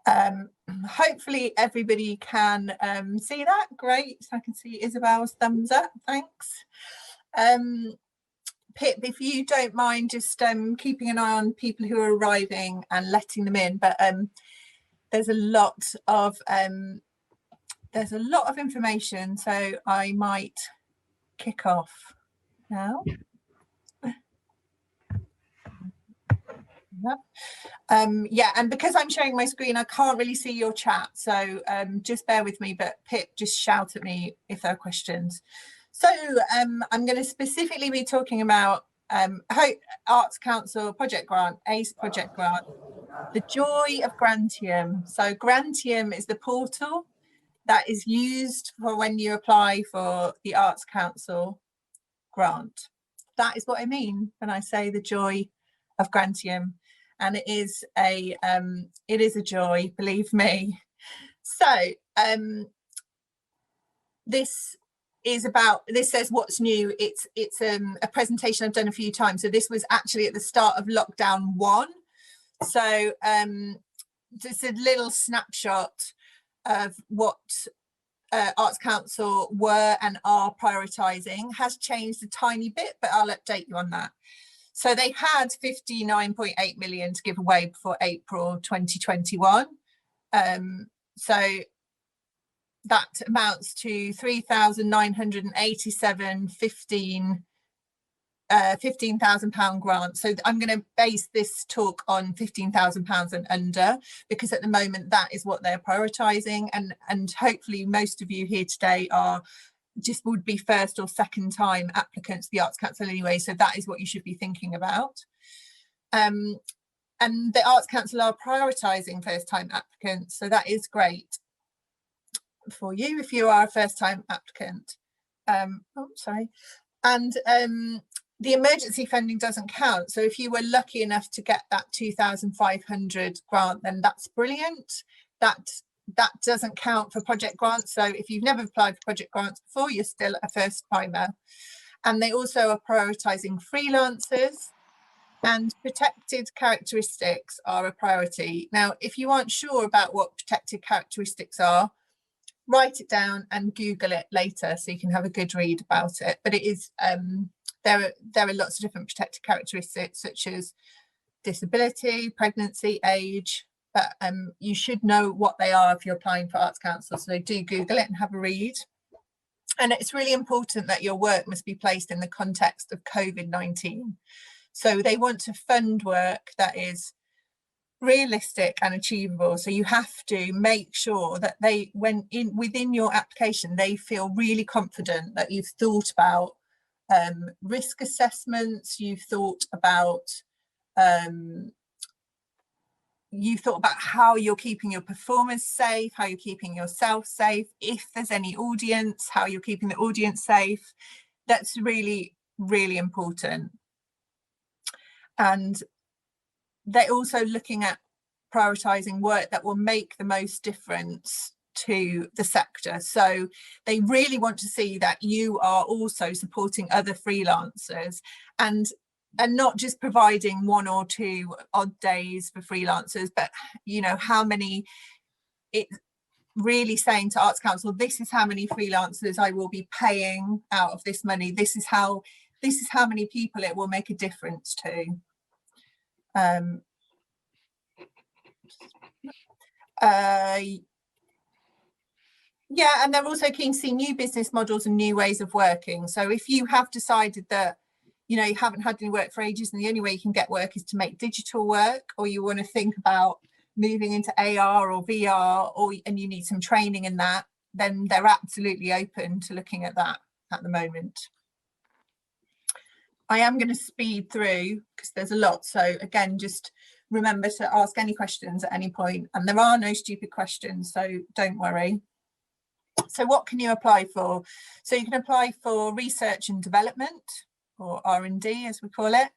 Hopefully everybody can see that. Great. I can see Isabel's thumbs up. Thanks. Pip, if you don't mind just keeping an eye on people who are arriving and letting them in, but there's a lot of information, so I might kick off now. Yeah, and because I'm sharing my screen, I can't really see your chat, so just bear with me, but Pip, just shout at me if there are questions. So I'm going to specifically be talking about Arts Council project grant, ACE project grant, the joy of Grantium. So Grantium is the portal that is used for when you apply for the Arts Council grant. That is what I mean when I say the joy of Grantium. And it is a joy, believe me. So this says what's new. It's a presentation I've done a few times. So this was actually at the start of lockdown 1. So just a little snapshot of what Arts Council were and are prioritising. Has changed a tiny bit, but I'll update you on that. So they had 59.8 million to give away before April 2021. So that amounts to 3,987 £15,000 grant. So I'm going to base this talk on £15,000 and under, because at the moment that is what they're prioritising, and hopefully most of you here today would be first or second time applicants to the Arts Council anyway, so that is what you should be thinking about. And the Arts Council are prioritising first time applicants, so that is great for you if you are a first time applicant. And the emergency funding doesn't count, so if you were lucky enough to get that 2,500 grant, then that's brilliant. That doesn't count for project grants, so if you've never applied for project grants before, you're still a first timer. And they also are prioritising freelancers, and protected characteristics are a priority. Now, if you aren't sure about what protected characteristics are, write it down and Google it later so you can have a good read about it. But it is there are lots of different protected characteristics, such as disability, pregnancy, age, but you should know what they are if you're applying for Arts Council, so do Google it and have a read. And it's really important that your work must be placed in the context of COVID-19. So they want to fund work that is realistic and achievable. So you have to make sure that within your application, they feel really confident that you've thought about risk assessments, you've thought about how you're keeping your performers safe, how you're keeping yourself safe, if there's any audience, how you're keeping the audience safe. That's really, really important. And they're also looking at prioritising work that will make the most difference to the sector. So they really want to see that you are also supporting other freelancers and not just providing 1 or 2 odd days for freelancers, but it's really saying to Arts Council, this is how many freelancers I will be paying out of this money. This is how many people it will make a difference to. Yeah, and they're also keen to see new business models and new ways of working. So if you have decided that you haven't had any work for ages and the only way you can get work is to make digital work, or you want to think about moving into AR or VR, and you need some training in that, then they're absolutely open to looking at that at the moment. I am going to speed through because there's a lot. So again, just remember to ask any questions at any point, and there are no stupid questions, so don't worry. So what can you apply for? So you can apply for research and development, or R&D as we call it.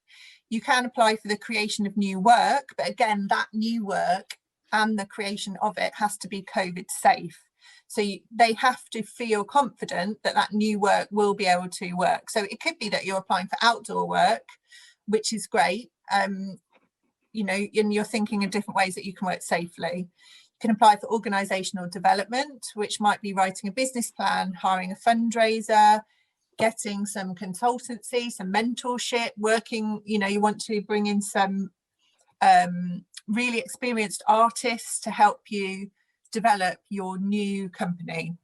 You can apply for the creation of new work, but again, that new work and the creation of it has to be COVID safe. So they have to feel confident that that new work will be able to work. So it could be that you're applying for outdoor work, which is great, and you're thinking of different ways that you can work safely. You can apply for organisational development, which might be writing a business plan, hiring a fundraiser, getting some consultancy, some mentorship, working, you know, you want to bring in some really experienced artists to help you develop your new company.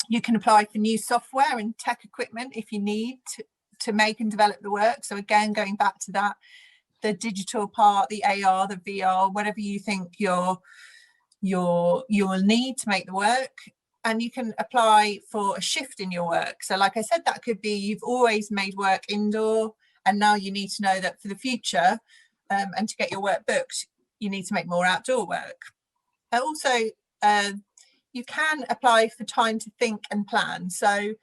You can apply for new software and tech equipment if you need to make and develop the work. So again, going back to that, the digital part, the AR, the VR, whatever you think you'll need to make the work. And you can apply for a shift in your work. So like I said, that could be you've always made work indoor, and now you need to know that for the future, and to get your work booked, you need to make more outdoor work. Also, you can apply for time to think and plan. So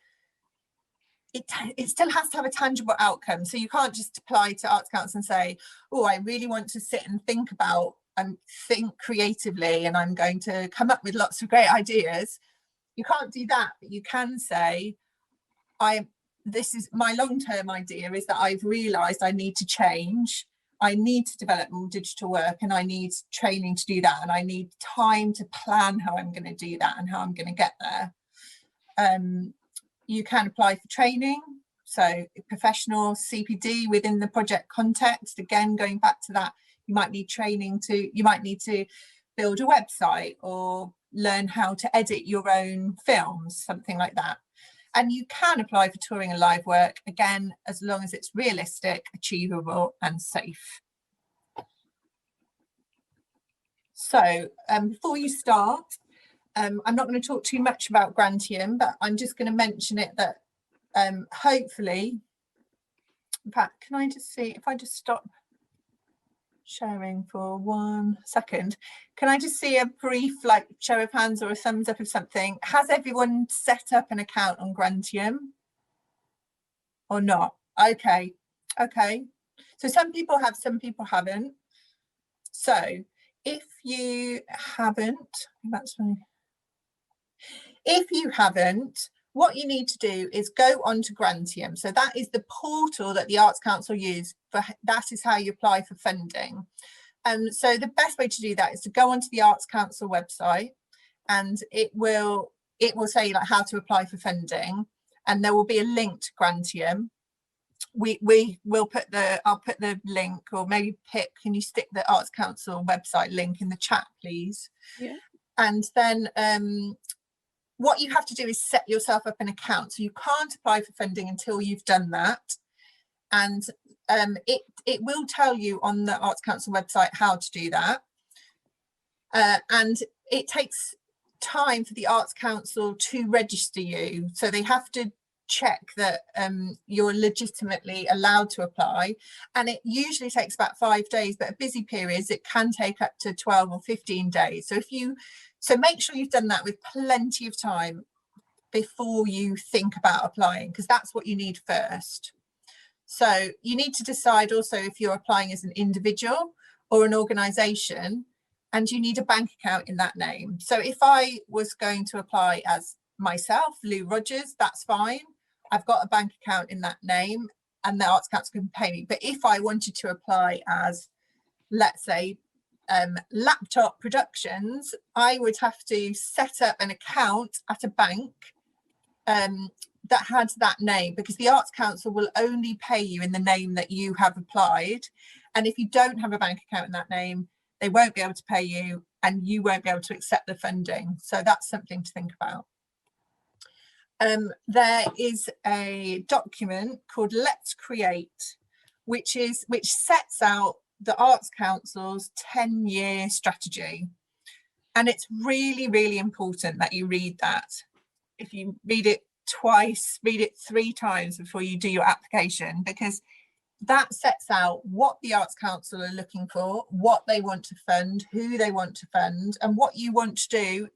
it still has to have a tangible outcome. So you can't just apply to Arts Council and say, oh, I really want to sit and think about and think creatively, and I'm going to come up with lots of great ideas. You can't do that, but you can say, this is my long-term idea, is that I've realised I need to change. I need to develop more digital work, and I need training to do that, and I need time to plan how I'm going to do that and how I'm going to get there. You can apply for training, so professional CPD within the project context. Again, going back to that, you might need training you might need to build a website or learn how to edit your own films, something like that. And you can apply for touring and live work, again, as long as it's realistic, achievable and safe. So before you start, I'm not going to talk too much about Grantium, but I'm just going to mention it that hopefully, in fact, can I just see if I just stop sharing for 1 second? Can I just see a brief like show of hands or a thumbs up of something? Has everyone set up an account on Grantium or not? Okay, so some people have, some people haven't. So if you haven't, what you need to do is go onto Grantium. So that is the portal that the Arts Council use for, that is how you apply for funding. So the best way to do that is to go onto the Arts Council website, and it will say like how to apply for funding, and there will be a link to Grantium. I'll put the link, or maybe Pip, can you stick the Arts Council website link in the chat, please? Yeah. And then what you have to do is set yourself up an account. So you can't apply for funding until you've done that. And it will tell you on the Arts Council website how to do that. And it takes time for the Arts Council to register you. So they have to check that you're legitimately allowed to apply. And it usually takes about 5 days, but at busy periods, it can take up to 12 or 15 days. So make sure you've done that with plenty of time before you think about applying, because that's what you need first. So you need to decide also if you're applying as an individual or an organisation, and you need a bank account in that name. So if I was going to apply as myself, Lou Rogers, that's fine. I've got a bank account in that name and the Arts Council can pay me. But if I wanted to apply as, let's say, Laptop Productions, I would have to set up an account at a bank that had that name, because the Arts Council will only pay you in the name that you have applied. And if you don't have a bank account in that name, they won't be able to pay you and you won't be able to accept the funding. So that's something to think about. There is a document called Let's Create, which sets out the Arts Council's 10-year strategy. And it's really, really important that you read that. If you read it twice, read it 3 times before you do your application, because that sets out what the Arts Council are looking for, what they want to fund, who they want to fund, and what you want to do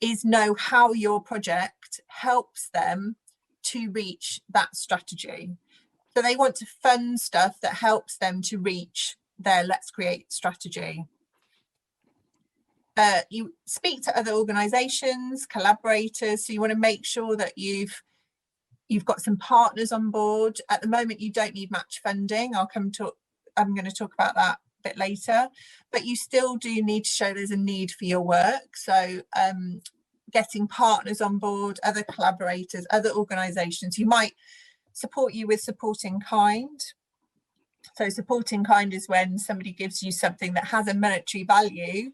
is know how your project helps them to reach that strategy. So they want to fund stuff that helps them to reach their Let's Create strategy. You speak to other organisations, collaborators, so you want to make sure that you've got some partners on board. At the moment, you don't need match funding. I'm going to talk about that bit later, but you still do need to show there's a need for your work. So getting partners on board, other collaborators, other organisations who might support you with supporting kind. So supporting kind is when somebody gives you something that has a monetary value,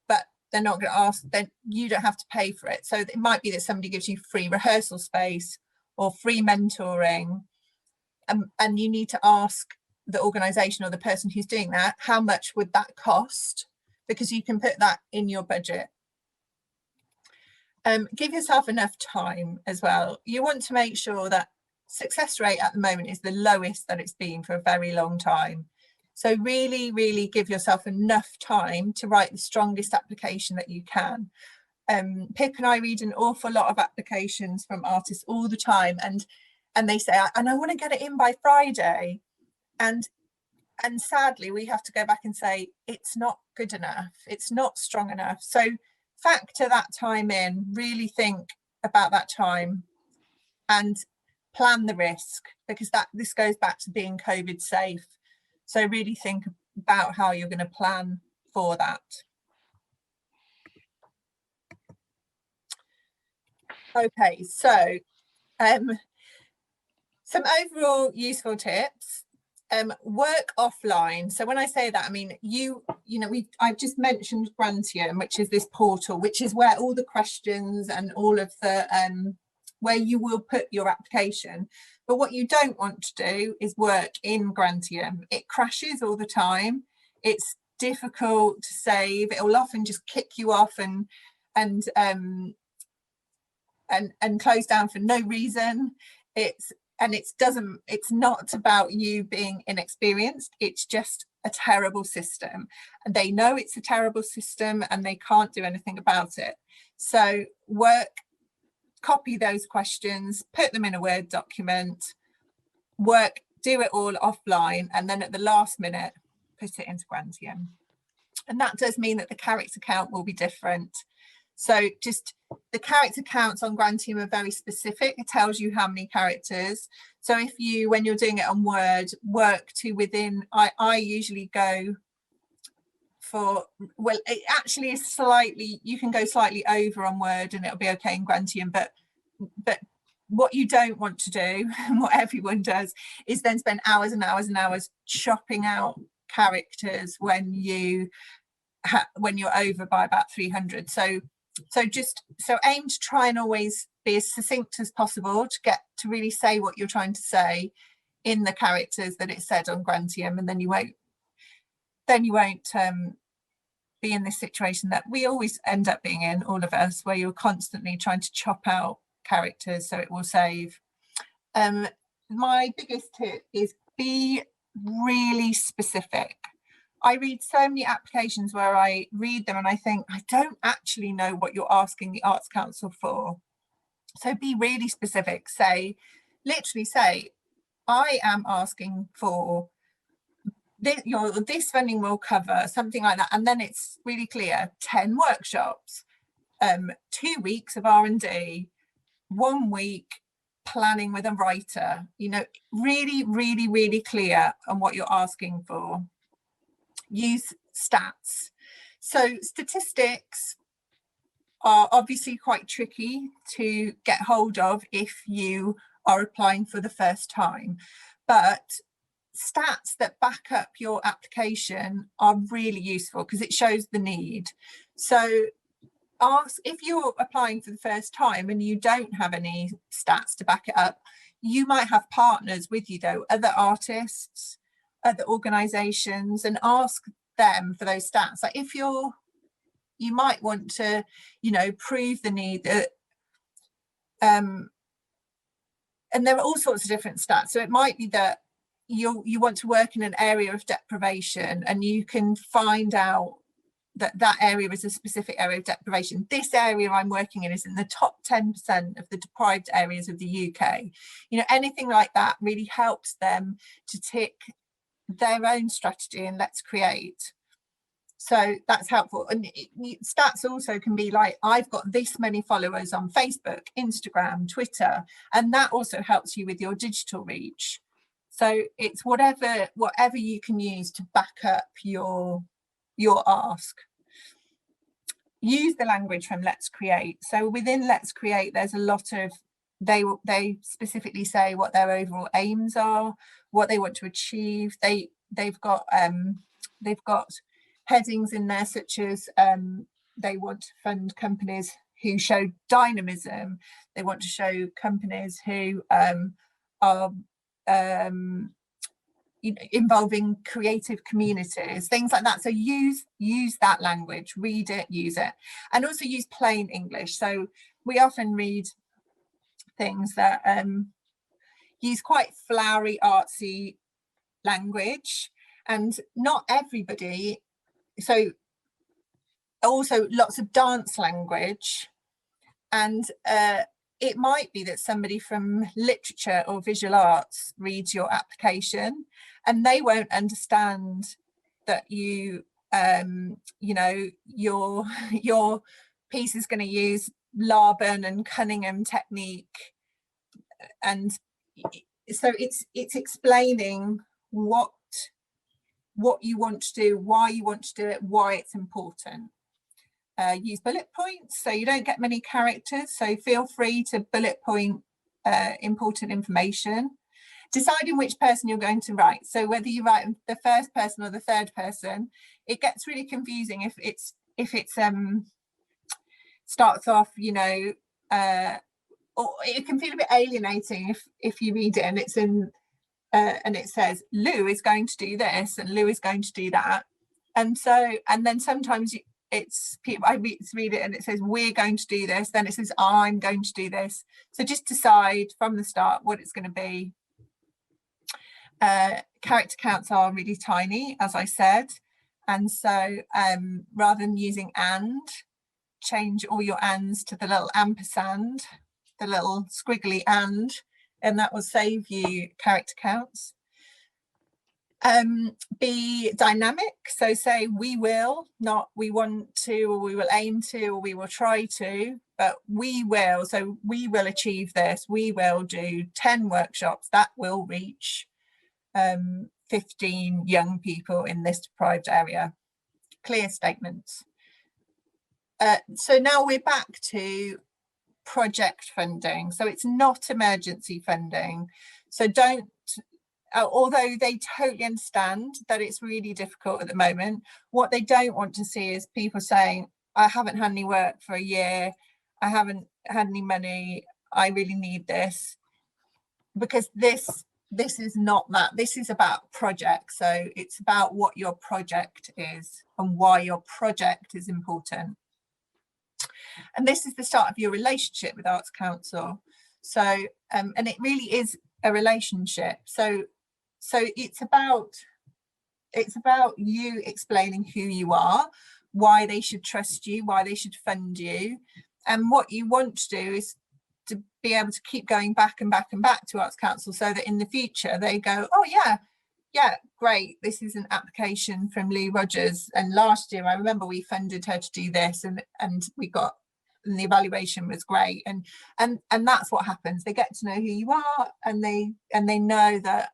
but they're not going to ask, then you don't have to pay for it. So it might be that somebody gives you free rehearsal space or free mentoring, and you need to ask the organisation or the person who's doing that, how much would that cost? Because you can put that in your budget. Give yourself enough time as well. You want to make sure that success rate at the moment is the lowest that it's been for a very long time. So really, really give yourself enough time to write the strongest application that you can. Pip and I read an awful lot of applications from artists all the time, and they say, and I want to get it in by Friday. And sadly, we have to go back and say, it's not good enough. It's not strong enough. So factor that time in, really think about that time and plan the risk, because this goes back to being COVID safe. So really think about how you're going to plan for that. Okay, so some overall useful tips. Work offline. So when I say that, I mean, I've just mentioned Grantium, which is this portal, which is where all the questions and all of the where you will put your application. But what you don't want to do is work in Grantium. It crashes all the time. It's difficult to save. It will often just kick you off and close down for no reason. It's not about you being inexperienced. It's just a terrible system, and they know it's a terrible system and they can't do anything about it. So copy those questions, put them in a Word document, do it all offline, and then at the last minute put it into Grantium. And that does mean that the character count will be different. So just the character counts on Grantium are very specific. It tells you how many characters. So if you, when you're doing it on Word, work to within, I usually go for, well, it actually is slightly, you can go slightly over on Word and it'll be okay in Grantium, but what you don't want to do, and what everyone does, is then spend hours and hours and hours chopping out characters when you're over by about 300. So aim to try and always be as succinct as possible to get to really say what you're trying to say in the characters that it said on Grantium, and then you won't be in this situation that we always end up being in, all of us, where you're constantly trying to chop out characters so it will save. My biggest tip is be really specific. I read so many applications where I read them and I think, I don't actually know what you're asking the Arts Council for. So be really specific. Literally say, I am asking for this funding will cover something like that. And then it's really clear: 10 workshops, 2 weeks of R&D, 1 week planning with a writer, really, really, really clear on what you're asking for. Use stats. So statistics are obviously quite tricky to get hold of if you are applying for the first time, but stats that back up your application are really useful because it shows the need. So ask, if you're applying for the first time and you don't have any stats to back it up, you might have partners with you though, other artists, other organizations, and ask them for those stats. Like if you might want to, prove the need that, and there are all sorts of different stats. So it might be that you want to work in an area of deprivation, and you can find out that area is a specific area of deprivation. This area I'm working in is in the top 10% of the deprived areas of the UK. Anything like that really helps them to tick their own strategy and let's create. So that's helpful. And stats also can be like, I've got this many followers on Facebook, Instagram, Twitter, and that also helps you with your digital reach. So it's whatever you can use to back up your ask. Use the language from Let's Create. So within Let's Create, there's a lot of, they specifically say what their overall aims are, what they want to achieve. They've got headings in there such as they want to fund companies who show dynamism. They want to show companies who are involving creative communities, things like that. So use that language, read it, use it, and also use plain English. So we often read things that use quite flowery, artsy language, and not everybody. So also lots of dance language, and it might be that somebody from literature or visual arts reads your application and they won't understand that your piece is going to use Laban and Cunningham technique, and so it's explaining what you want to do, why you want to do it, why it's important. Use bullet points, so you don't get many characters, so feel free to bullet point important information. Deciding which person you're going to write, so whether you write the first person or the third person, it gets really confusing if it's starts off, or it can feel a bit alienating if you read it and it's in and it says Lou is going to do this and Lou is going to do that, and then sometimes I read it and it says we're going to do this, then it says I'm going to do this. So just decide from the start what it's going to be. Character counts are really tiny, as I said, and so rather than using and, change all your ands to the little ampersand, the little squiggly and that will save you character counts. Be dynamic, so say we will, not we want to, or we will aim to, or we will try to, but we will. So we will achieve this, we will do 10 workshops that will reach 15 young people in this deprived area. Clear statements. So now we're back to project funding. So it's not emergency funding. So don't, although they totally understand that it's really difficult at the moment, what they don't want to see is people saying, I haven't had any work for a year, I haven't had any money, I really need this. Because this is not that. This is about projects. So it's about what your project is and why your project is important. And this is the start of your relationship with Arts Council. So and it really is a relationship. So it's about you explaining who you are, why they should trust you, why they should fund you, and what you want to do is to be able to keep going back and back and back to Arts Council, so that in the future they go, oh yeah, great, this is an application from Lou Rogers, and last year I remember we funded her to do this, and we got, and the evaluation was great, and that's what happens. They get to know who you are, and they know that,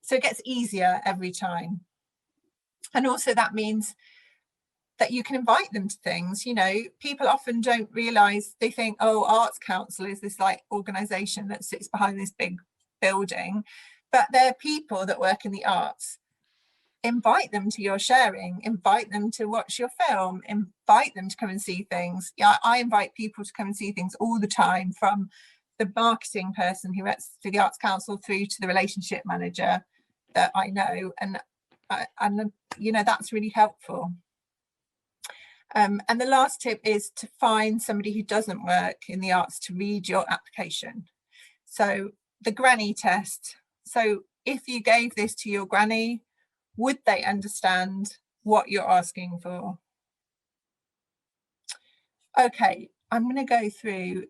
so it gets easier every time. And also that means that you can invite them to things. People often don't realise, they think, oh, Arts Council is this like organisation that sits behind this big building, but they're people that work in the arts. Invite them to your sharing, invite them to watch your film, invite them to come and see things. I invite people to come and see things all the time, from the marketing person who works for the Arts Council through to the relationship manager that I know, and that's really helpful. And the last tip is to find somebody who doesn't work in the arts to read your application. So the granny test. So if you gave this to your granny, would they understand what you're asking for? Okay, I'm going to go through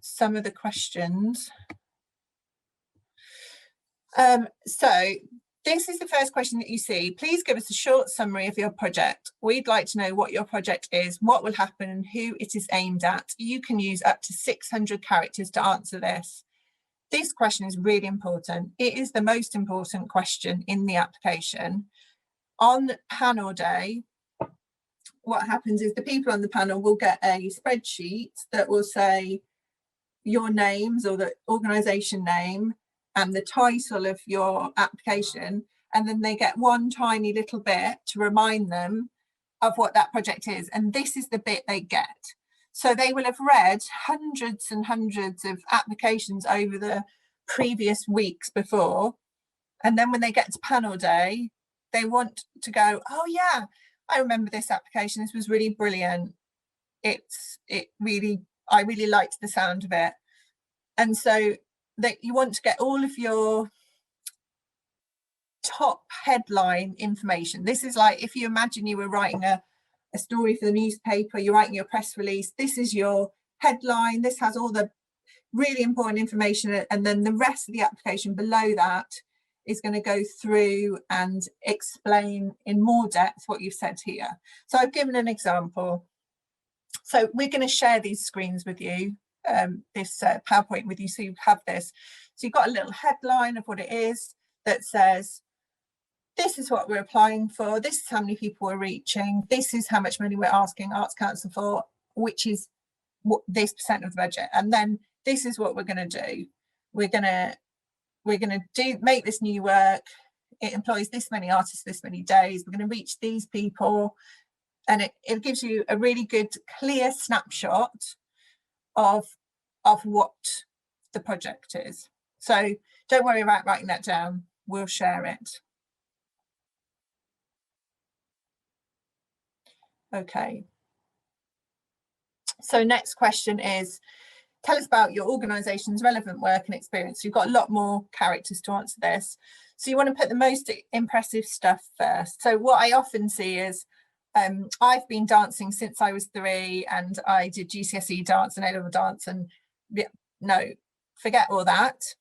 some of the questions. So this is the first question that you see. Please give us a short summary of your project. We'd like to know what your project is, what will happen, and who it is aimed at. You can use up to 600 characters to answer this. This question is really important. It is the most important question in the application. On panel day, what happens is the people on the panel will get a spreadsheet that will say your names or the organisation name and the title of your application, and then they get one tiny little bit to remind them of what that project is, and this is the bit they get. So they will have read hundreds and hundreds of applications over the previous weeks before, and then when they get to panel day, they want to go, oh yeah, I remember this application, this was really brilliant, I really liked the sound of it. And so that you want to get all of your top headline information. This is like if you imagine you were writing a story for the newspaper, you're writing your press release, this is your headline, this has all the really important information, and then the rest of the application below that is going to go through and explain in more depth what you've said here. So I've given an example. So we're going to share these screens with you, this PowerPoint with you, so you have this. So you've got a little headline of what it is that says, this is what we're applying for, this is how many people we're reaching, this is how much money we're asking Arts Council for, which is what this % of the budget, and then this is what we're going to do. We're going to make this new work, it employs this many artists this many days, we're going to reach these people, and it gives you a really good clear snapshot of what the project is. So don't worry about writing that down, we'll share it. Okay. So next question is, tell us about your organisation's relevant work and experience. You've got a lot more characters to answer this. So you want to put the most impressive stuff first. So what I often see is, I've been dancing since I was 3 and I did GCSE dance and A-level dance, and no, forget all that.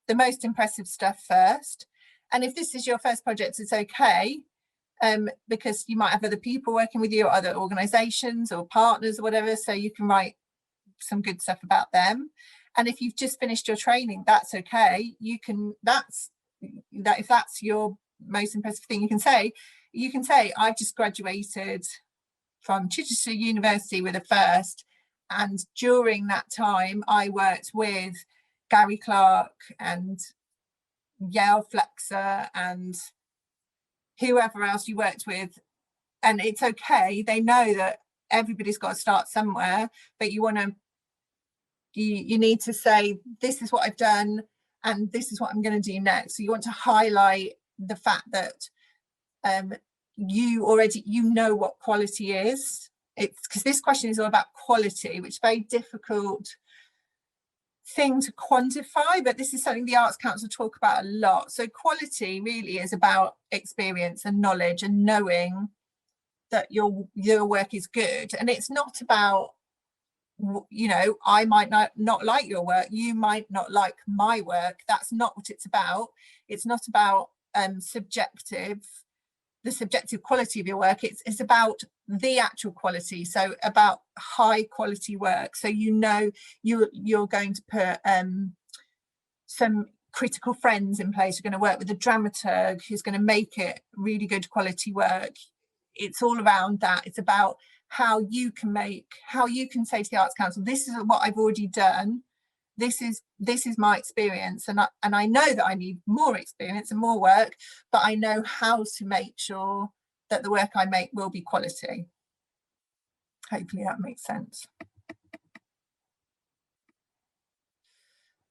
The most impressive stuff first. And if this is your first project, it's okay, because you might have other people working with you, or other organisations or partners or whatever, so you can write some good stuff about them. And if you've just finished your training, that's okay. You can, if that's your most impressive thing, you can say I've just graduated from Chichester University with a first, and during that time I worked with Gary Clark and Yale Flexer and whoever else you worked with. And it's okay, they know that everybody's got to start somewhere, but you need to say, this is what I've done and this is what I'm going to do next. So you want to highlight the fact that you know what quality is. It's because this question is all about quality, which is a very difficult thing to quantify, but this is something the Arts Council talk about a lot. So quality really is about experience and knowledge and knowing that your work is good. And it's not about, you know, I might not like your work, you might not like my work. That's not what it's about. It's not about the subjective quality of your work. It's about the actual quality, so about high quality work. So you know you're going to put some critical friends in place. You're going to work with a dramaturg who's going to make it really good quality work. It's all around that. It's about how you can say to the Arts Council, this is what I've already done, this is my experience, and I know that I need more experience and more work, but I know how to make sure that the work I make will be quality. Hopefully that makes sense.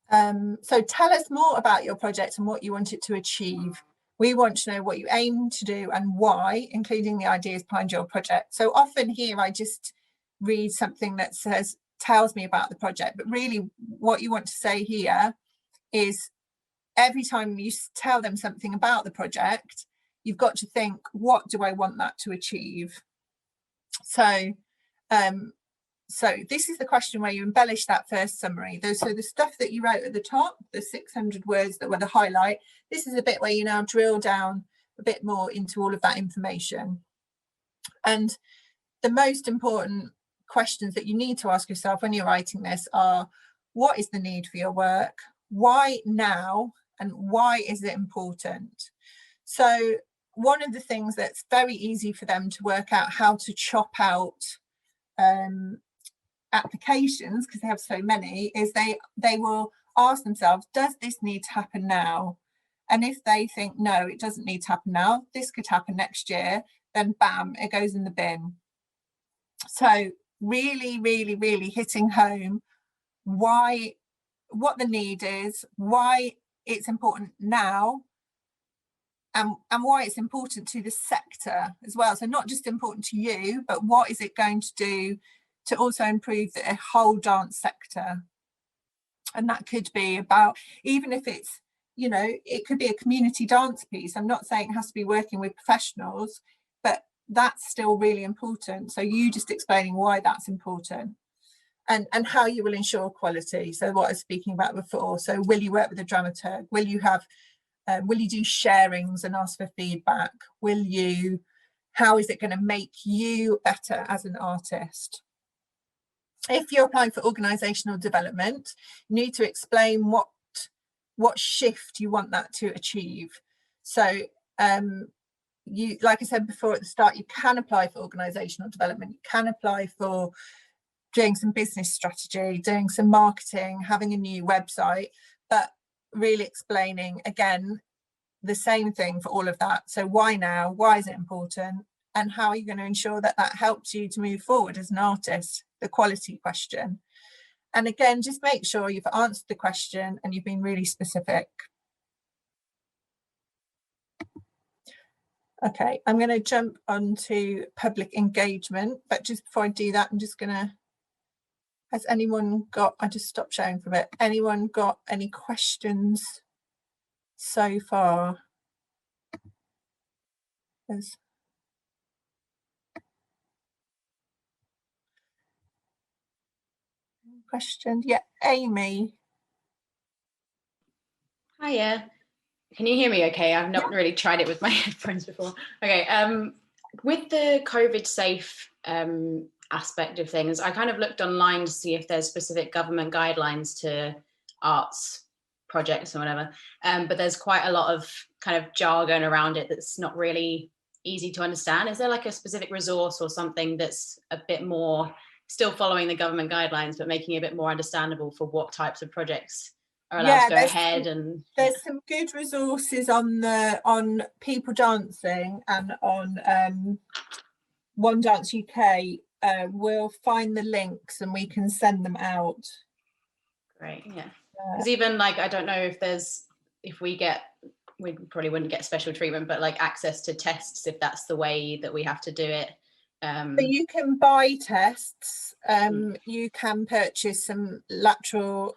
So tell us more about your project and what you want it to achieve. We want to know what you aim to do and why, including the ideas behind your project. So often here I just read something that tells me about the project, but really what you want to say here is, every time you tell them something about the project, you've got to think, what do I want that to achieve? So this is the question where you embellish that first summary. So the stuff that you wrote at the top, the 600 words that were the highlight, this is a bit where you now drill down a bit more into all of that information. And the most important questions that you need to ask yourself when you're writing this are, what is the need for your work? why now and why is it important? So one of the things that's very easy for them to work out how to chop out applications, because they have so many, is they will ask themselves, does this need to happen now? And if they think, no, it doesn't need to happen now, this could happen next year, then bam, it goes in the bin. So really, really, really hitting home why, what the need is, why it's important now, and why it's important to the sector as well. So not just important to you, but what is it going to do to also improve the whole dance sector? And that could be about, even if it's, you know, it could be a community dance piece. I'm not saying it has to be working with professionals, but that's still really important. So you just explaining why that's important and how you will ensure quality. So what I was speaking about before. So will you work with a dramaturg? Will you have, will you do sharings and ask for feedback? Will you, how is it going to make you better as an artist? If you're applying for organisational development, you need to explain what shift you want that to achieve. So you, like I said before at the start, you can apply for organisational development, you can apply for doing some business strategy, doing some marketing, having a new website, but really explaining, again, the same thing for all of that. So why now? Why is it important? And how are you going to ensure that that helps you to move forward as an artist? The quality question. And again, just make sure you've answered the question and you've been really specific. Okay, I'm going to jump onto public engagement, but just before I do that, I'm just going to, has anyone got, I just stopped sharing for a bit, anyone got any questions so far? There's questions. Yeah, Amy. Hiya. Can you hear me okay? I've not really tried it with my headphones before. Okay, with the COVID safe aspect of things, I kind of looked online to see if there's specific government guidelines to arts projects or whatever, but there's quite a lot of kind of jargon around it that's not really easy to understand. Is there like a specific resource or something that's a bit more still following the government guidelines but making it a bit more understandable for what types of projects are allowed to go ahead? And there's some good resources on People Dancing and on One Dance UK. We'll find the links and we can send them out. Great, yeah. Because even like, I don't know if there's, if we probably wouldn't get special treatment, but like access to tests, if that's the way that we have to do it. So you can buy tests. You can purchase some lateral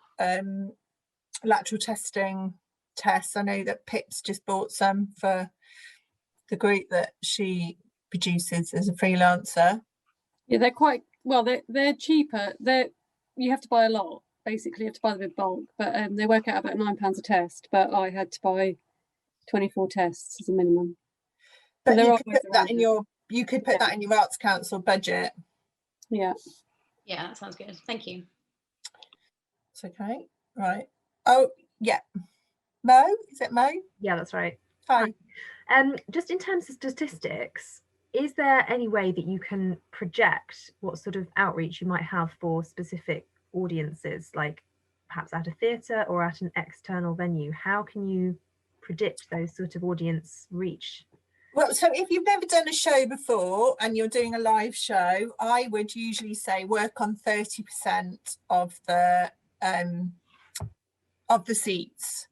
testing tests. I know that Pip's just bought some for the group that she produces as a freelancer. Yeah, they're quite, well, they're cheaper. You have to buy a lot, basically. You have to buy them in bulk, but they work out about £9 a test, but I had to buy 24 tests as a minimum. But you could put that in your, that in your Arts Council budget. Yeah. Yeah, that sounds good. Thank you. It's okay. Right. Oh, yeah. Mo, is it Mo? Yeah, that's right. Hi. Just in terms of statistics, is there any way that you can project what sort of outreach you might have for specific audiences, like perhaps at a theatre or at an external venue? How can you predict those sort of audience reach? Well, so if you've never done a show before and you're doing a live show, I would usually say work on 30% of the seats.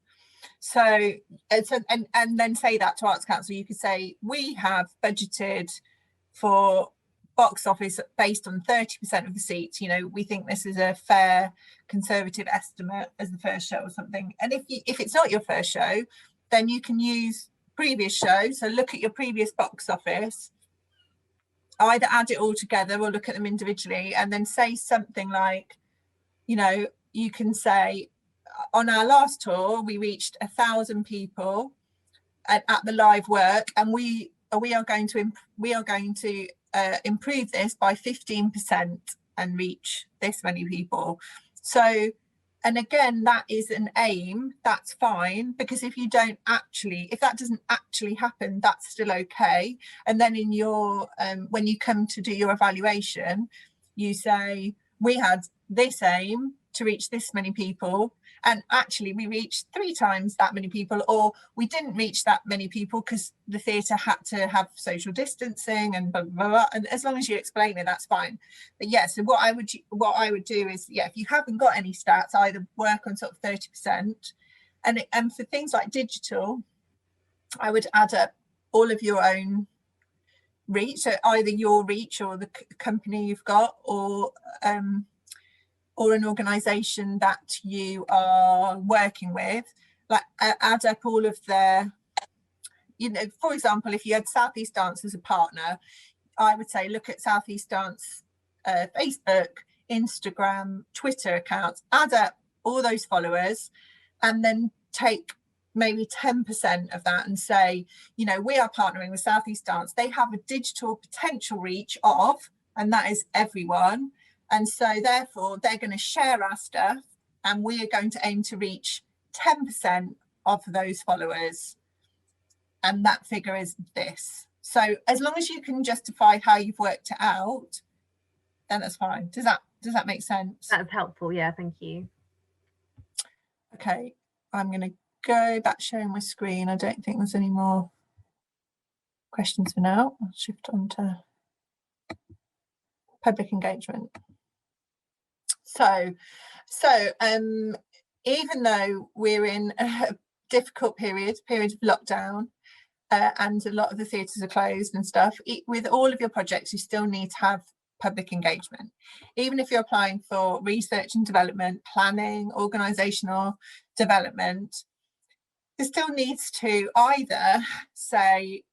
So and then say that to Arts Council. You could say we have budgeted for box office based on 30% of the seats. You know, we think this is a fair conservative estimate as the first show or something. And if it's not your first show, then you can use previous shows. So look at your previous box office, either add it all together or look at them individually, and then say something like, you know, you can say, on our last tour, we reached 1,000 people at the live work, and we are going to improve this by 15% and reach this many people. So And again, that is an aim, that's fine, because if that doesn't actually happen, that's still okay. And then in your when you come to do your evaluation, you say, we had this aim to reach this many people, and actually we reached 3 times that many people, or we didn't reach that many people because the theatre had to have social distancing and blah, blah, blah. And as long as you explain it, that's fine. But yeah, so what I would do is, yeah, if you haven't got any stats, either work on sort of 30%, and for things like digital, I would add up all of your own reach, so either your reach or the company you've got, or an organisation that you are working with, like add up all of their, for example, if you had South East Dance as a partner, I would say look at South East Dance Facebook, Instagram, Twitter accounts, add up all those followers, and then take maybe 10% of that and say, we are partnering with South East Dance. They have a digital potential reach of, and that is everyone. And so therefore they're going to share our stuff, and we are going to aim to reach 10% of those followers. And that figure is this. So as long as you can justify how you've worked it out, then that's fine. Does that make sense? That's helpful. Yeah, thank you. Okay, I'm going to go back sharing my screen. I don't think there's any more questions for now. I'll shift on to public engagement. So even though we're in a difficult period of lockdown, and a lot of the theatres are closed and stuff, with all of your projects, you still need to have public engagement. Even if you're applying for research and development, planning, organisational development, there still needs to either say,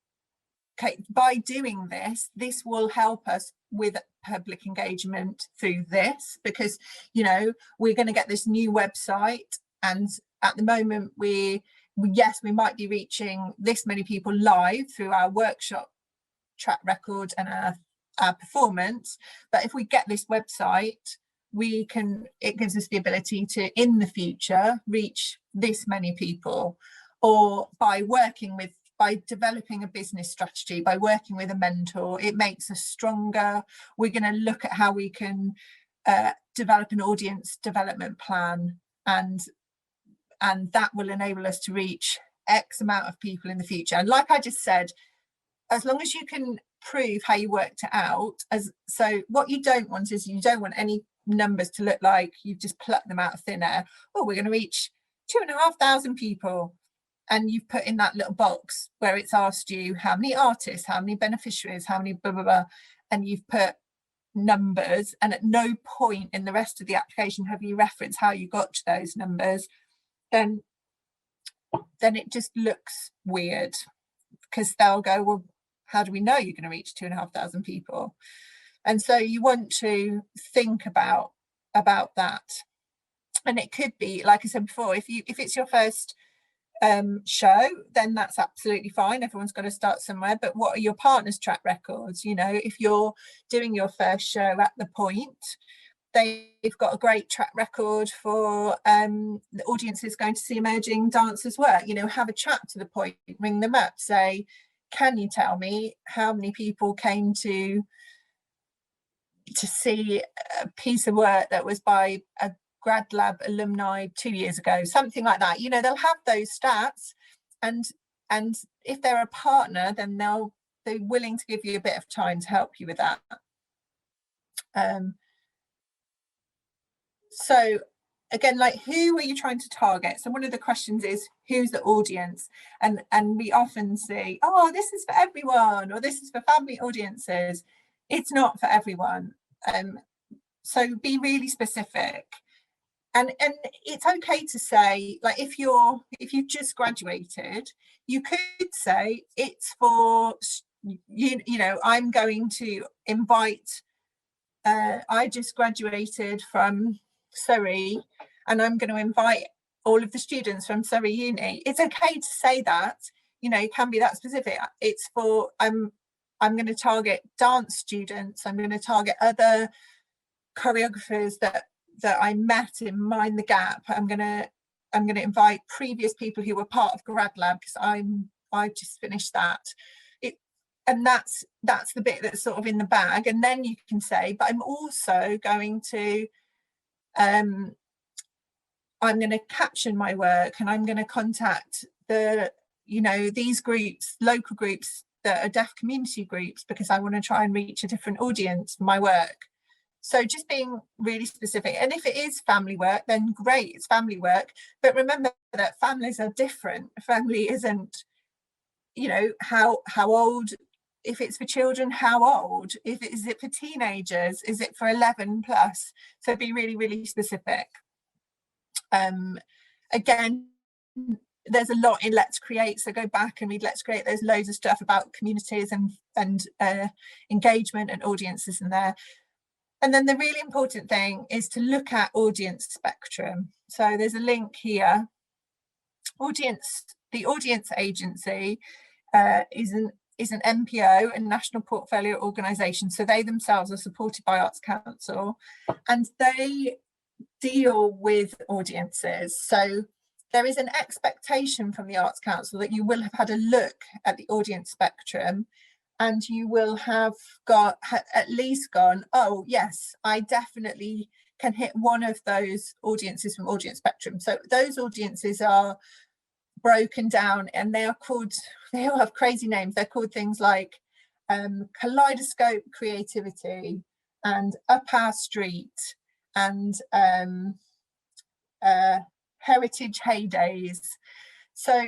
okay, by doing this will help us with public engagement through this, because we're going to get this new website, and at the moment we might be reaching this many people live through our workshop track record and our performance, but if we get this website, it gives us the ability to in the future reach this many people, or by developing a business strategy, by working with a mentor, it makes us stronger. We're going to look at how we can develop an audience development plan, and that will enable us to reach X amount of people in the future. And like I just said, as long as you can prove how you worked it out, so what you don't want is, you don't want any numbers to look like you've just plucked them out of thin air. Oh, we're going to reach 2,500 people, and you've put in that little box where it's asked you how many artists, how many beneficiaries, how many blah blah blah, and you've put numbers, and at no point in the rest of the application have you referenced how you got to those numbers, then it just looks weird, because they'll go, well, how do we know you're going to reach 2,500 people? And so you want to think about that. And it could be, like I said before, if it's your first show, then that's absolutely fine. Everyone's got to start somewhere. But what are your partners' track records? If you're doing your first show at The Point, they've got a great track record for the audiences going to see emerging dancers work. Have a chat to The Point, ring them up, say, can you tell me how many people came to see a piece of work that was by a grad lab alumni 2 years ago, something like that. They'll have those stats, and if they're a partner, then they're willing to give you a bit of time to help you with that. So again, like, who are you trying to target? So one of the questions is, who's the audience? And we often say, oh, this is for everyone, or this is for family audiences. It's not for everyone. So be really specific. And it's okay to say, like, if you've just graduated, you could say it's for, I'm going to invite, I just graduated from Surrey, and I'm going to invite all of the students from Surrey Uni. It's okay to say that, you can be that specific. It's for, I'm going to target dance students, I'm going to target other choreographers that I met in Mind the Gap. I'm gonna invite previous people who were part of Grad Lab, because I've just finished that. And that's the bit that's sort of in the bag. And then you can say, but I'm also going to I'm going to caption my work, and I'm going to contact these groups, local groups that are deaf community groups, because I want to try and reach a different audience for my work. So just being really specific. And if it is family work, then great, it's family work. But remember that families are different. Family isn't, how old. If it's for children, how old? Is it for teenagers? Is it for 11 plus? So be really, really specific. Again, there's a lot in Let's Create, so go back and read Let's Create. There's loads of stuff about communities and engagement and audiences in there. And then the really important thing is to look at audience spectrum. So there's a link here. The audience agency is an NPO, a national portfolio organisation. So they themselves are supported by Arts Council, and they deal with audiences. So there is an expectation from the Arts Council that you will have had a look at the audience spectrum, and you will have at least gone, oh yes, I definitely can hit one of those audiences from audience spectrum. So those audiences are broken down, and they all have crazy names. They're called things like Kaleidoscope Creativity and Up Our Street and Heritage Heydays. So,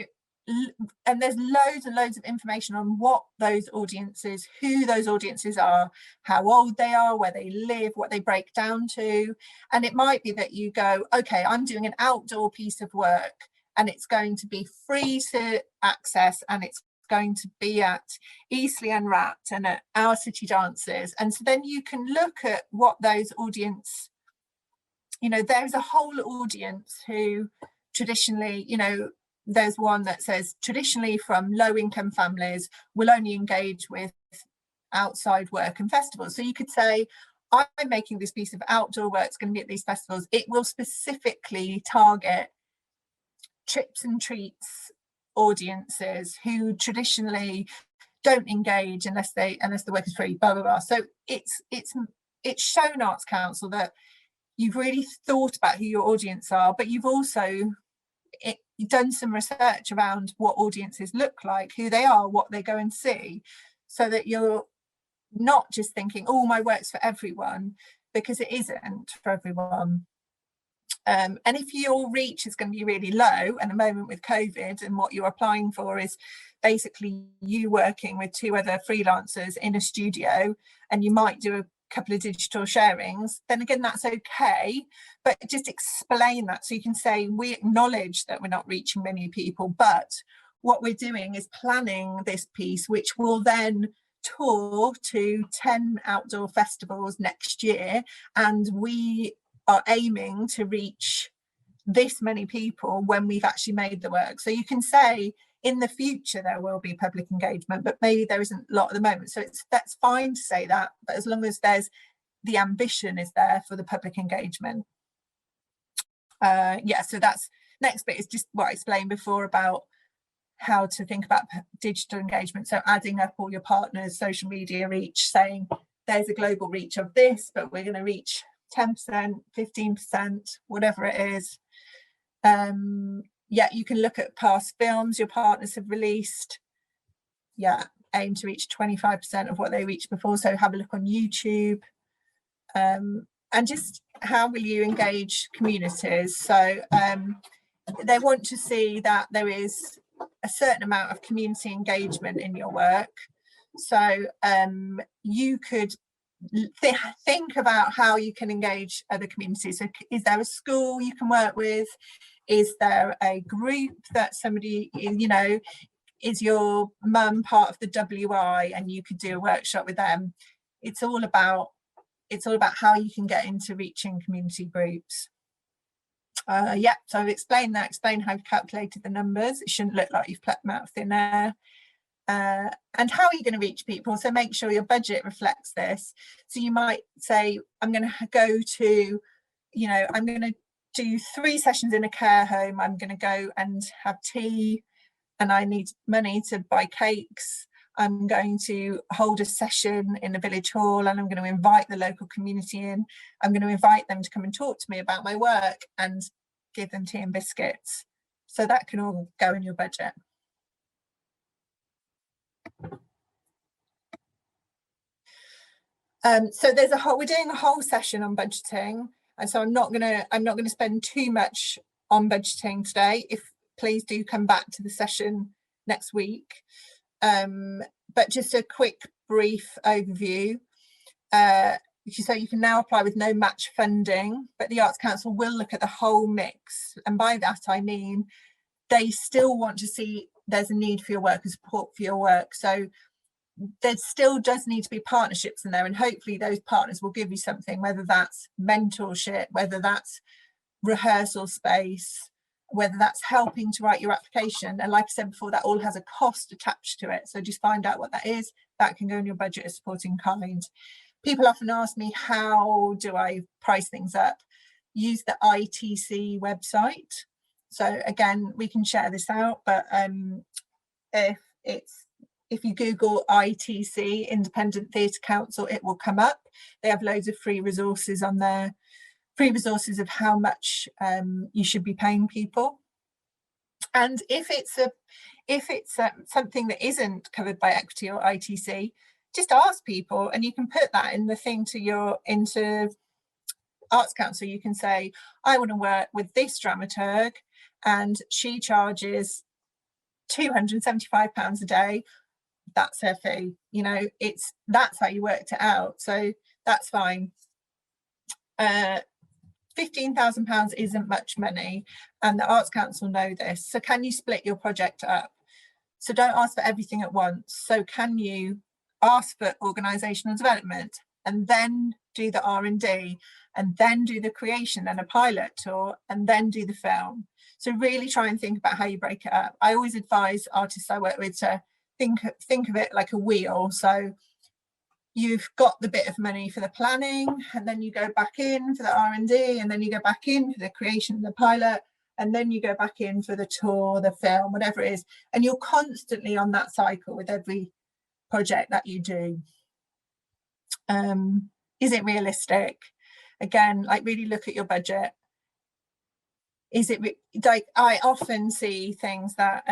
and there's loads and loads of information on what those audiences, who those audiences are, how old they are, where they live, what they break down to. And it might be that you go, okay, I'm doing an outdoor piece of work, and it's going to be free to access, and it's going to be at Eastleigh Unwrapped and at Our City Dances. And so then you can look at what those audience, there's a whole audience who traditionally, there's one that says traditionally from low income families will only engage with outside work and festivals. So you could say, I'm making this piece of outdoor work, it's going to be at these festivals. It will specifically target trips and treats audiences who traditionally don't engage unless the work is free, blah blah blah. So it's shown Arts Council that you've really thought about who your audience are, but you've also done some research around what audiences look like, who they are, what they go and see, so that you're not just thinking, oh, my work's for everyone, because it isn't for everyone. And if your reach is going to be really low at the moment with COVID, and what you're applying for is basically you working with 2 other freelancers in a studio, and you might do a couple of digital sharings, then again, that's okay, but just explain that. So you can say, we acknowledge that we're not reaching many people, but what we're doing is planning this piece, which will then tour to 10 outdoor festivals next year, and we are aiming to reach this many people when we've actually made the work. So you can say in the future there will be public engagement, but maybe there isn't a lot at the moment. So that's fine to say that, but as long as there's the ambition is there for the public engagement. So that's next bit is just what I explained before about how to think about digital engagement. So adding up all your partners' social media reach, saying there's a global reach of this, but we're going to reach 10%, 15%, whatever it is. You can look at past films your partners have released. Aim to reach 25% of what they reached before. So have a look on YouTube. And just how will you engage communities? So they want to see that there is a certain amount of community engagement in your work. So you could think about how you can engage other communities. So is there a school you can work with? Is there a group that somebody, is your mum part of the WI and you could do a workshop with them? It's all about how you can get into reaching community groups. So I've explained that, explained how I've calculated the numbers. It shouldn't look like you've plucked them out of thin air. And how are you going to reach people? So make sure your budget reflects this. So you might say, I'm going to go to you know, I'm going to do 3 sessions in a care home, I'm going to go and have tea, and I need money to buy cakes. I'm going to hold a session in a village hall, and I'm going to invite the local community in. I'm going to invite them to come and talk to me about my work and give them tea and biscuits. So that can all go in your budget. So there's a whole, we're doing a whole session on budgeting, and so I'm not gonna spend too much on budgeting today. Please do come back to the session next week. But just a quick brief overview. So you can now apply with no match funding, but the Arts Council will look at the whole mix, and by that I mean they still want to see there's a need for your work and support for your work. So there still does need to be partnerships in there, and hopefully those partners will give you something, whether that's mentorship, whether that's rehearsal space, whether that's helping to write your application. And like I said before, that all has a cost attached to it, so just find out what that is. That can go in your budget as supporting kind. People often ask me, how do I price things up? Use the ITC website. So again, we can share this out, but if you Google ITC, Independent Theatre Council, it will come up. They have loads of free resources on there, free resources of how much you should be paying people. And if it's something that isn't covered by equity or ITC, just ask people, and you can put that in the thing into Arts Council. You can say, I want to work with this dramaturg, and she charges £275 a day. That's her fee. You know, that's how you worked it out, so that's fine. £15,000 isn't much money, and the Arts Council know this. So can you split your project up? So don't ask for everything at once. So can you ask for organisational development, and then do the R&D, and then do the creation and a pilot tour, and then do the film? So really try and think about how you break it up. I always advise artists I work with to think of it like a wheel. So you've got the bit of money for the planning, and then you go back in for the R&D, and then you go back in for the creation of the pilot, and then you go back in for the tour, the film, whatever it is. And you're constantly on that cycle with every project that you do. Is it realistic? Again, like, really look at your budget. Is it like, I often see things that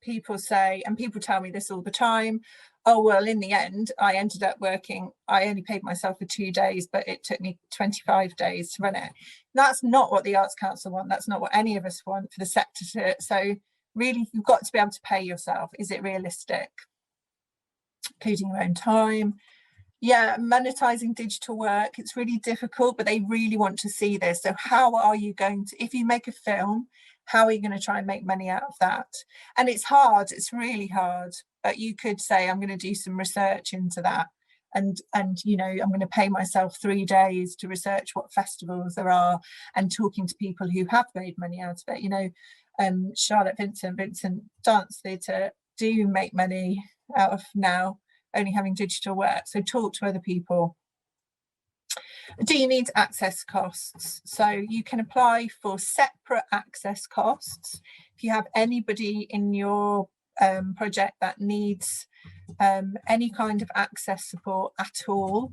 people say, and people tell me this all the time, oh, well, in the end, I ended up working, I only paid myself for 2 days, but it took me 25 days to run it. That's not what the Arts Council want. That's not what any of us want for the sector to. So really, you've got to be able to pay yourself. Is it realistic? Including your own time. Yeah, monetizing digital work, it's really difficult, but they really want to see this. So how are you going to, if you make a film, how are you going to try and make money out of that? And it's hard, it's really hard, but you could say, I'm going to do some research into that, and you know, I'm going to pay myself 3 days to research what festivals there are, and talking to people who have made money out of it. You know, Charlotte Vincent Dance Theatre do make money out of now only having digital work. So talk to other people. Do you need access costs? So you can apply for separate access costs. If you have anybody in your project that needs any kind of access support at all,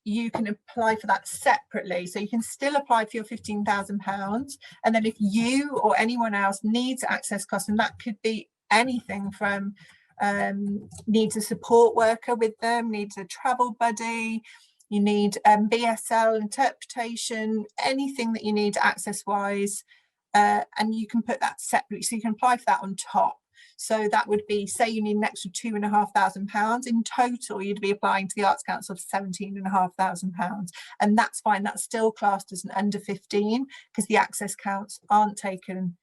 you can apply for that separately. So you can still apply for your £15,000, and then if you or anyone else needs access costs, and that could be anything from needs a support worker with them, needs a travel buddy, you need BSL interpretation, anything that you need access wise, and you can put that separately. So you can apply for that on top. So that would be, say you need an extra £2,500 in total, you'd be applying to the Arts Council for £17,500, and that's fine. That's still classed as an under 15 because the access counts aren't taken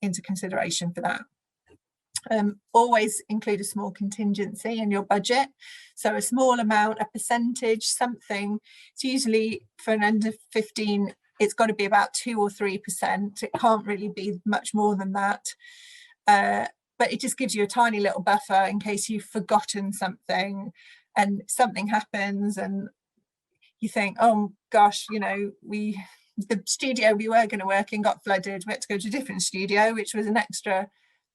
into consideration for that. Always include a small contingency in your budget, so a small amount, a percentage, something. It's usually for an under 15, it's got to be about 2 or 3%. It can't really be much more than that, but it just gives you a tiny little buffer in case you've forgotten something and something happens, and you think, oh gosh, you know, the studio we were going to work in got flooded, we had to go to a different studio, which was an extra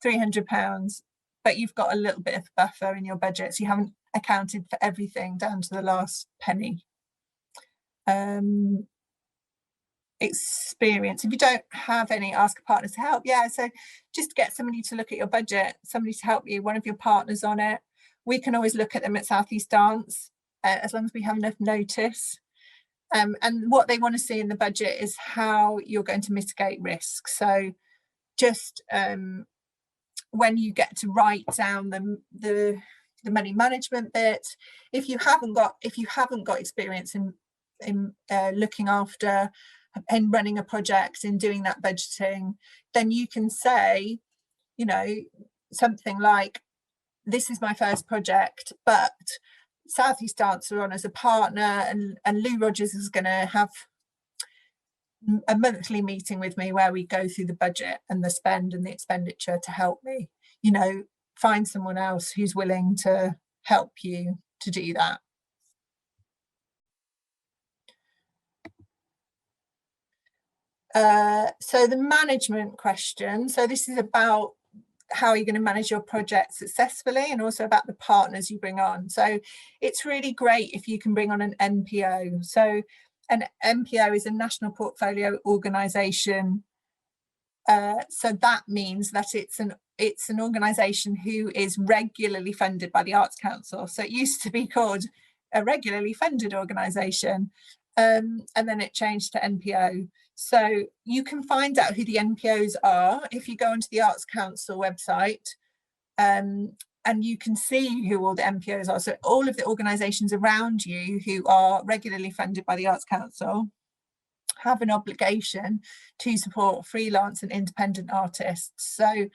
£300, but you've got a little bit of buffer in your budget, so you haven't accounted for everything down to the last penny. Experience, if you don't have any, ask a partner to help. Yeah, so just get somebody to look at your budget, somebody to help you, one of your partners on it. We can always look at them at South East Dance, as long as we have enough notice. And what they want to see in the budget is how you're going to mitigate risk. So just when you get to write down the money management bit, if you haven't got experience in looking after and running a project, in doing that budgeting, then you can say, you know, something like, this is my first project, but South East Dance are on as a partner, and Lou Rogers is going to have a monthly meeting with me where we go through the budget and the spend and the expenditure to help me. You know, find someone else who's willing to help you to do that. So the management question, so this is about how you're going to manage your project successfully, and also about the partners you bring on. So it's really great if you can bring on an NPO. So an NPO is a national portfolio organisation. So that means that it's an organisation who is regularly funded by the Arts Council. So it used to be called a regularly funded organisation, and then it changed to NPO. So you can find out who the NPOs are if you go onto the Arts Council website, and you can see who all the NPOs are. So all of the organisations around you who are regularly funded by the Arts Council have an obligation to support freelance and independent artists. So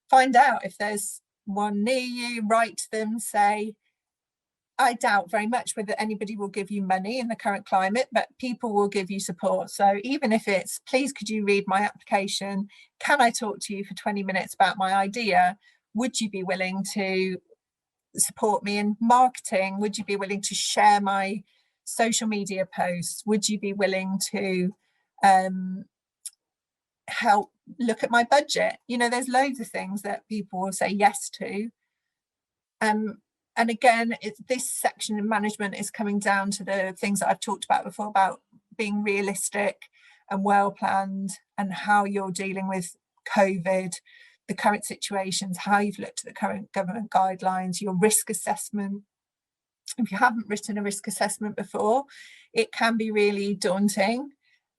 find out if there's one near you, write to them, say, I doubt very much whether anybody will give you money in the current climate, but people will give you support. So even if it's, please, could you read my application? Can I talk to you for 20 minutes about my idea? Would you be willing to support me in marketing? Would you be willing to share my social media posts? Would you be willing to help look at my budget? You know, there's loads of things that people will say yes to. And again, this section in management is coming down to the things that I've talked about before, about being realistic and well planned, and how you're dealing with COVID, the current situations, how you've looked at the current government guidelines, your risk assessment. If you haven't written a risk assessment before, it can be really daunting.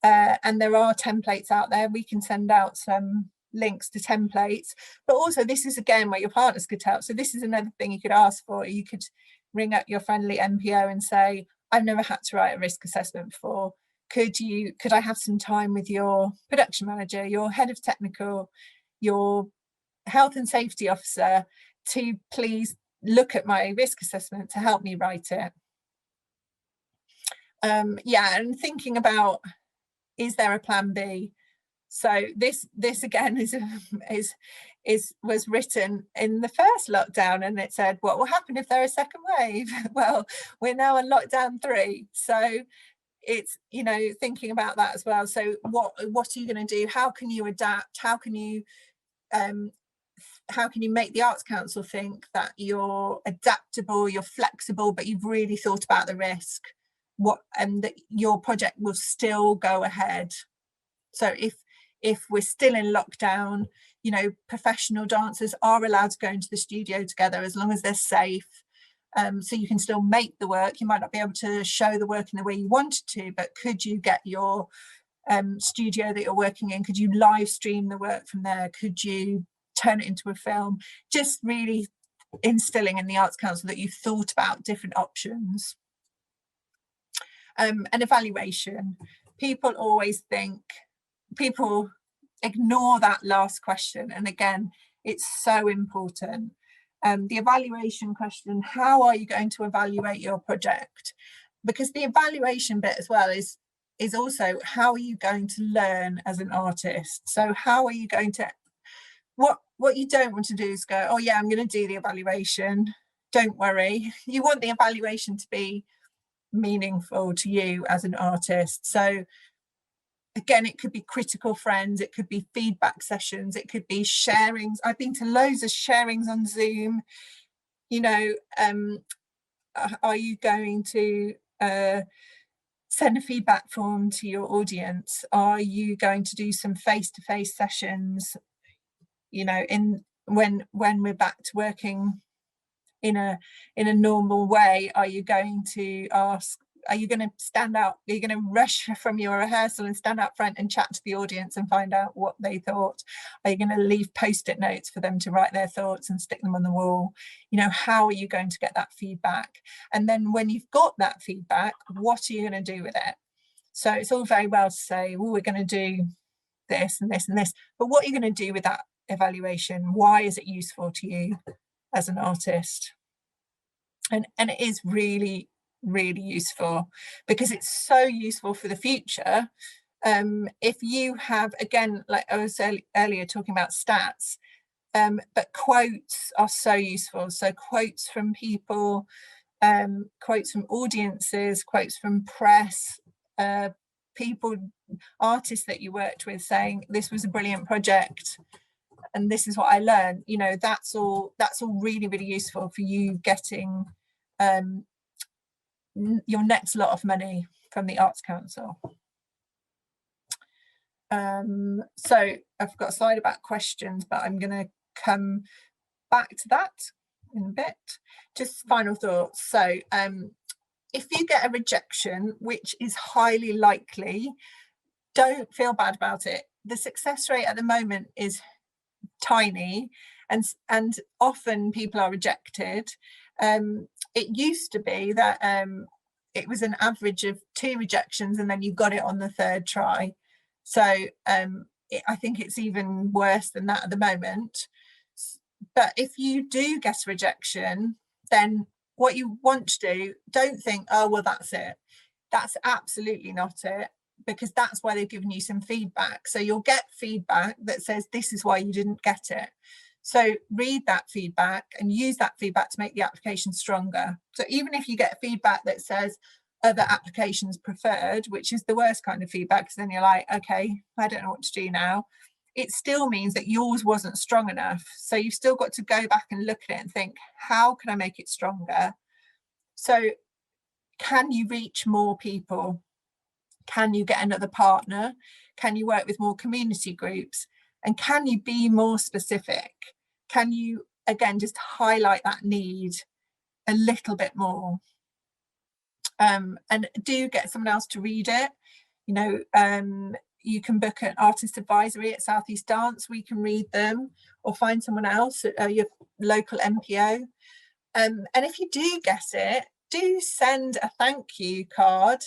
And there are templates out there. We can send out some links to templates, but also this is again where your partners could help. So this is another thing you could ask for. You could ring up your friendly NPO and say, I've never had to write a risk assessment before. Could I have some time with your production manager, your head of technical, your health and safety officer, to please look at my risk assessment to help me write it? Yeah, and thinking about, is there a plan B? So this again was written in the first lockdown, and it said, what will happen if there's a second wave? Well, we're now in lockdown 3, so it's, you know, thinking about that as well. So what are you going to do? How can you adapt? How can you make the Arts Council think that you're adaptable, you're flexible, but you've really thought about the risk, and that your project will still go ahead? So if we're still in lockdown, you know, professional dancers are allowed to go into the studio together as long as they're safe. So you can still make the work. You might not be able to show the work in the way you wanted to, but could you get your studio that you're working in, could you live stream the work from there? Could you turn it into a film? Just really instilling in the Arts Council that you've thought about different options. An evaluation. People ignore that last question, and again, it's so important. The evaluation question, how are you going to evaluate your project? Because the evaluation bit as well is also, how are you going to learn as an artist? So how are you going to, what you don't want to do is go, oh yeah, I'm going to do the evaluation. Don't worry. You want the evaluation to be, meaningful to you as an artist. So again, it could be critical friends, it could be feedback sessions, it could be sharings. I've been to loads of sharings on Zoom. You know, are you going to send a feedback form to your audience? Are you going to do some face-to-face sessions? You know, when we're back to working in a normal way, are you going to ask, are you going to stand out, are you going to rush from your rehearsal and stand out front and chat to the audience and find out what they thought? Are you going to leave post-it notes for them to write their thoughts and stick them on the wall? You know, how are you going to get that feedback? And then when you've got that feedback, what are you going to do with it? So it's all very well to say, well, we're going to do this and this and this, but what are you going to do with that evaluation? Why is it useful to you as an artist? And it is really, really useful, because it's so useful for the future. If you have, again, like I was earlier talking about stats, but quotes are so useful. So quotes from people, quotes from audiences, quotes from press, people, artists that you worked with saying this was a brilliant project and this is what I learned. You know, that's all really, really useful for you getting your next lot of money from the Arts Council. So I've got a slide about questions, but I'm going to come back to that in a bit. Just final thoughts. So if you get a rejection, which is highly likely, don't feel bad about it. The success rate at the moment is tiny, and often people are rejected. It used to be that it was an average of 2 rejections and then you got it on the 3rd try. So I think it's even worse than that at the moment. But if you do get a rejection, then what you want to do, don't think, oh, well, that's it. That's absolutely not it, because that's why they've given you some feedback. So you'll get feedback that says this is why you didn't get it. So read that feedback and use that feedback to make the application stronger. So even if you get feedback that says other applications preferred, which is the worst kind of feedback, because then you're like, okay, I don't know what to do now, it still means that yours wasn't strong enough. So you've still got to go back and look at it and think, how can I make it stronger? So can you reach more people? Can you get another partner? Can you work with more community groups? And can you be more specific? Can you, again, just highlight that need a little bit more? And do get someone else to read it. You know, you can book an artist advisory at South East Dance. We can read them, or find someone else at your local MPO. And if you do get it, do send a thank you card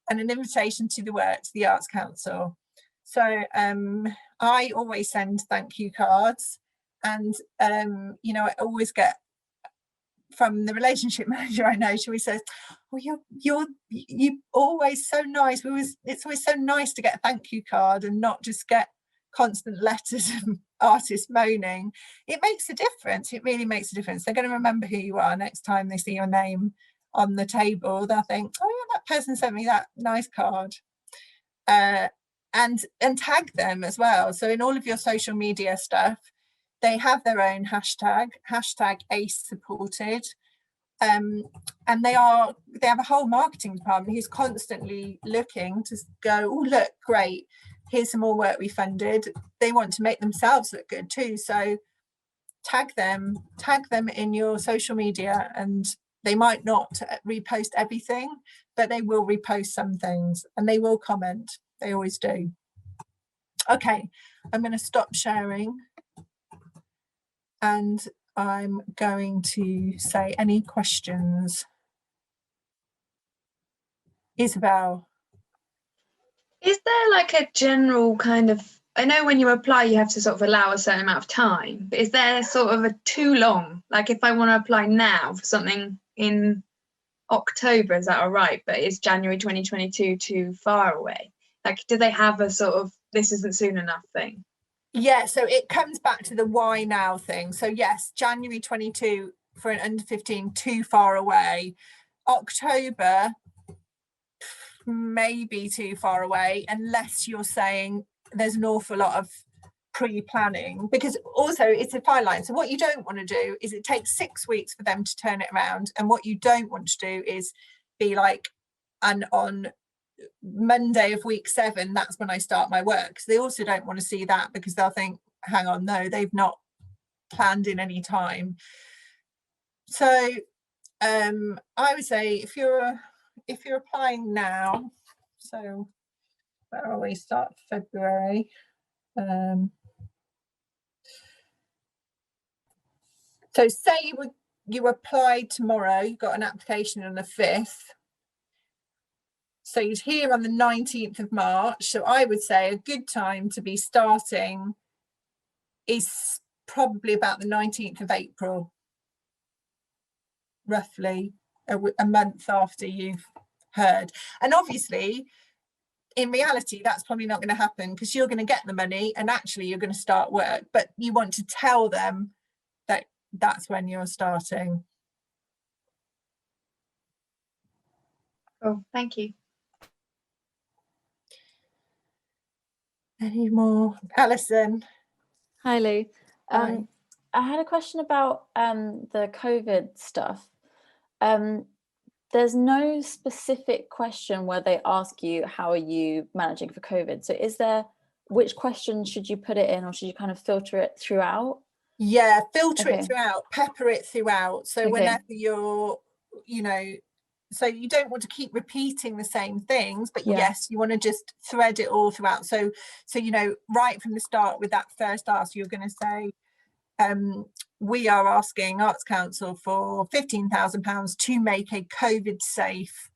and an invitation to the work to the Arts Council. So I always send thank you cards, and you know, I always get from the relationship manager I know, she always says, oh, you're always so nice. It's always so nice to get a thank you card and not just get constant letters of artists moaning. It makes a difference. It really makes a difference. They're going to remember who you are next time they see your name on the table. They'll think, oh yeah, that person sent me that nice card. And tag them as well. So in all of your social media stuff, they have their own hashtag ACE supported. And they have a whole marketing department who's constantly looking to go, oh, look, great, here's some more work we funded. They want to make themselves look good too. So tag them in your social media, and they might not repost everything, but they will repost some things, and they will comment. They always do. Okay, I'm going to stop sharing, and I'm going to say any questions. Isabel. Is there like a general kind of, I know when you apply you have to sort of allow a certain amount of time, but is there sort of a too long, like if I want to apply now for something in October, is that all right, but is January 2022 too far away? Like, do they have a sort of this isn't soon enough thing? Yeah, so it comes back to the why now thing. So yes, January 22 for an under 15, too far away. October, maybe too far away, unless you're saying there's an awful lot of pre-planning, because also it's a fine line. So what you don't want to do is it takes 6 weeks for them to turn it around, and what you don't want to do is be like, and on Monday of week 7, that's when I start my work. So they also don't want to see that, because they'll think, hang on, no, they've not planned in any time. So I would say if you're applying now, so where are we? Start February. So say you applied tomorrow, you got an application on the 5th. So you'd hear on the 19th of March. So I would say a good time to be starting is probably about the 19th of April, roughly a month after you've heard. And obviously, in reality, that's probably not going to happen, because you're going to get the money and actually you're going to start work, but you want to tell them that that's when you're starting. Oh, thank you. Any more? Alison. Hi, Lou. Hi. I had a question about the COVID stuff. There's no specific question where they ask you, how are you managing for COVID? So is there, which question should you put it in, or should you kind of filter it throughout? Yeah, filter Okay. it throughout, pepper it throughout. So Okay. whenever you're, so you don't want to keep repeating the same things, but Yeah. yes, you want to just thread it all throughout. So right from the start with that first ask, you're going to say, we are asking Arts Council for £15,000 to make a COVID safe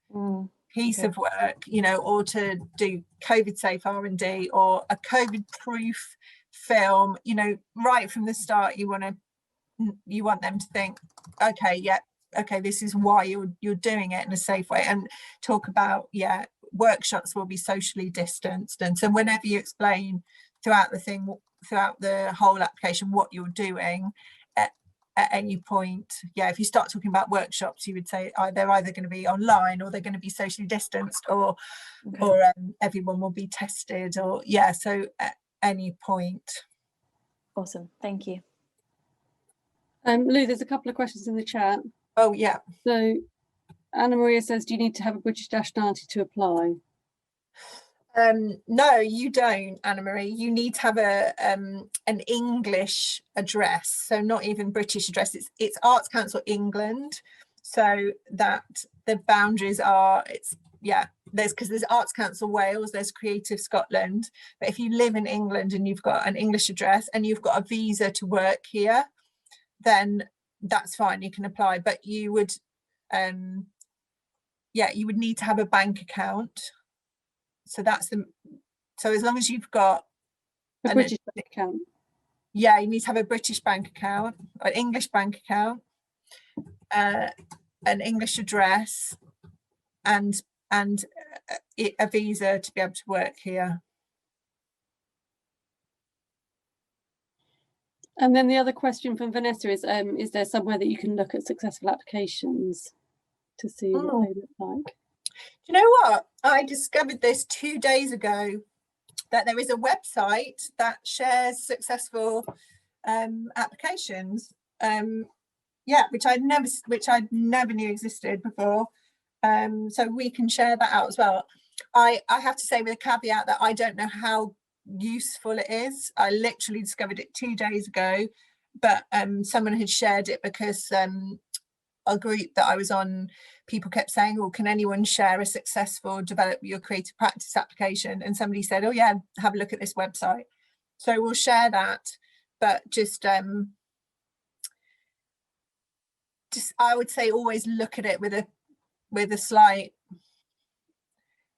piece of work, or to do COVID safe R&D, or a COVID proof film. Right from the start, you want them to think, okay, this is why you're doing it in a safe way, and talk about, workshops will be socially distanced. And so whenever you explain throughout the whole application what you're doing, at any point, if you start talking about workshops, you would say they're either going to be online, or they're going to be socially distanced, or everyone will be tested, or so at any point. Awesome, thank you. Lou, there's a couple of questions in the chat. Oh yeah. So Anna Maria says, do you need to have a British nationality to apply? No, you don't, Anna Marie. You need to have an English address, so not even British address. It's Arts Council England, so that the boundaries are, there's Arts Council Wales, there's Creative Scotland, but if you live in England and you've got an English address and you've got a visa to work here, then that's fine, you can apply. But you would you would need to have a bank account. So so as long as you've got a British bank account. Yeah, you need to have a British bank account, an English bank account, an English address, and a visa to be able to work here. And then the other question from Vanessa is there somewhere that you can look at successful applications to see what they look like? Do you know what? I discovered this 2 days ago, that there is a website that shares successful applications. Which I'd never knew existed before. So we can share that out as well. I have to say, with a caveat, that I don't know how useful it is. I literally discovered it 2 days ago, but someone had shared it, because a group that I was on, people kept saying, well, can anyone share a successful develop your creative practice application? And somebody said, oh yeah, have a look at this website. So we'll share that, but just I would say always look at it with a slight,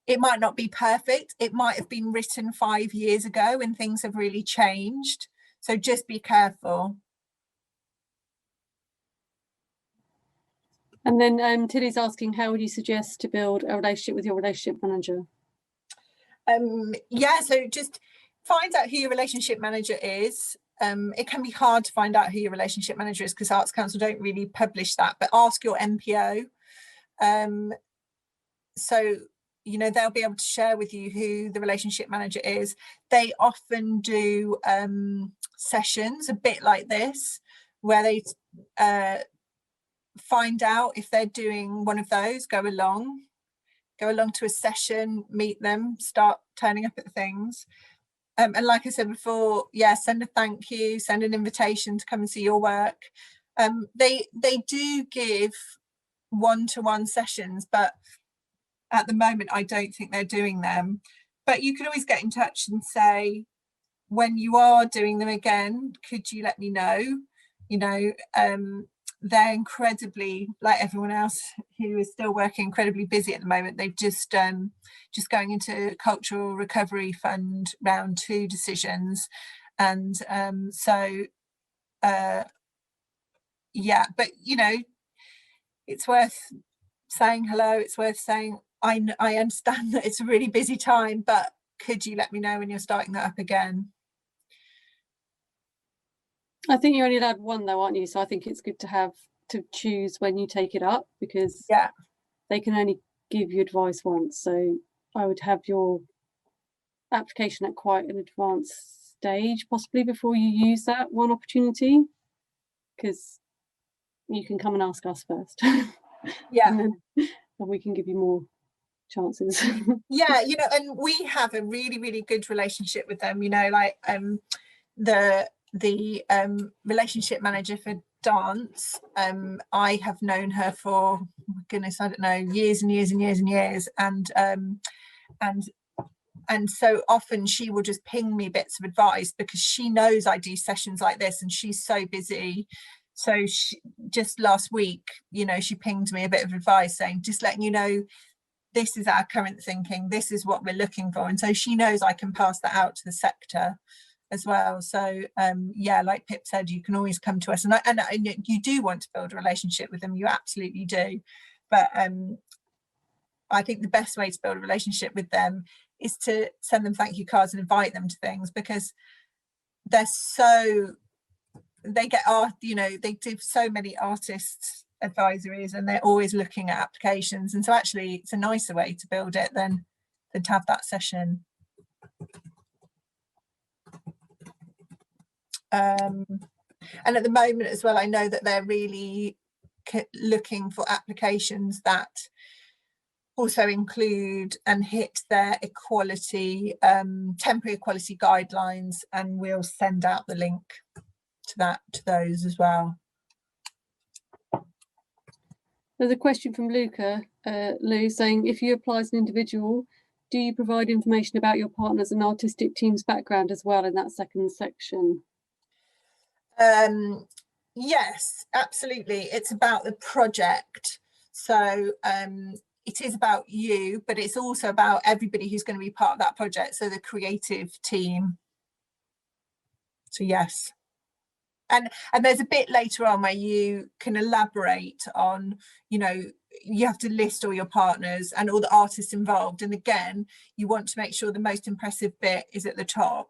it might not be perfect, it might have been written 5 years ago and things have really changed, so just be careful. And then Tilly's asking, how would you suggest to build a relationship with your relationship manager? So just find out who your relationship manager is. It can be hard to find out who your relationship manager is, because Arts Council don't really publish that, but ask your MPO. So you know, they'll be able to share with you who the relationship manager is. They often do sessions a bit like this, where they find out if they're doing one of those, go along to a session, meet them, start turning up at things. And like I said before, yeah, send a thank you, send an invitation to come and see your work. They do give one-to-one sessions, but at the moment I don't think they're doing them. But you can always get in touch and say, when you are doing them again, could you let me know? You know, they're incredibly, like everyone else who is still working, incredibly busy at the moment. They've just going into Cultural Recovery Fund round 2 decisions, and yeah, but you know, it's worth saying hello. It's worth saying, I understand that it's a really busy time, but could you let me know when you're starting that up again? I think you're only allowed one though, aren't you? So I think it's good to choose when you take it up, because Yeah, they can only give you advice once. So I would have your application at quite an advanced stage, possibly, before you use that one opportunity, because you can come and ask us first. yeah. and we can give you more chances. Yeah, you know, and we have a really, really good relationship with them, you know, like the relationship manager for dance, I have known her for, oh my goodness, I don't know, years and years and years and years, and so often she will just ping me bits of advice because she knows I do sessions like this and she's so busy. So just last week, you know, she pinged me a bit of advice saying, just letting you know, this is our current thinking, this is what we're looking for. And so she knows I can pass that out to the sector as well. So yeah, like Pip said, you can always come to us, and you do want to build a relationship with them, you absolutely do. But I think the best way to build a relationship with them is to send them thank you cards and invite them to things, because they get art, you know, they do so many artists advisories and they're always looking at applications, and so actually it's a nicer way to build it than to have that session. And at the moment as well, I know that they're really looking for applications that also include and hit their equality, temporary equality guidelines, and we'll send out the link to those as well. There's a question from Luca, Lou, saying, if you apply as an individual, do you provide information about your partner's and artistic team's background as well in that second section? Yes, absolutely. It's about the project. So it is about you, but it's also about everybody who's going to be part of that project. So the creative team. So yes. And there's a bit later on where you can elaborate on, you know, you have to list all your partners and all the artists involved. And again, you want to make sure the most impressive bit is at the top.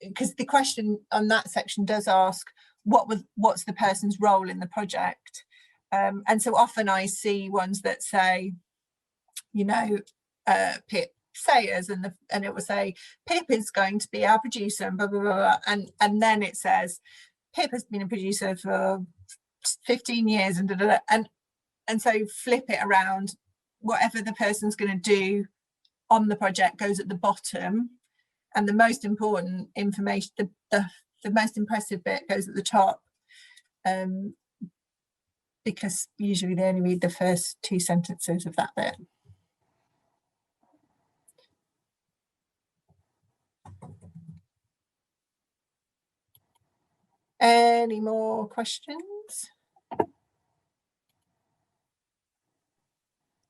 Because the question on that section does ask, what's the person's role in the project? And so often I see ones that say, you know, Pip Sayers, and it will say Pip is going to be our producer, and blah blah blah, and then it says Pip has been a producer for 15 years, and and so flip it around. Whatever the person's going to do on the project goes at the bottom, and the most important information, the most impressive bit, goes at the top, because usually they only read the first 2 sentences of that bit. Any more questions?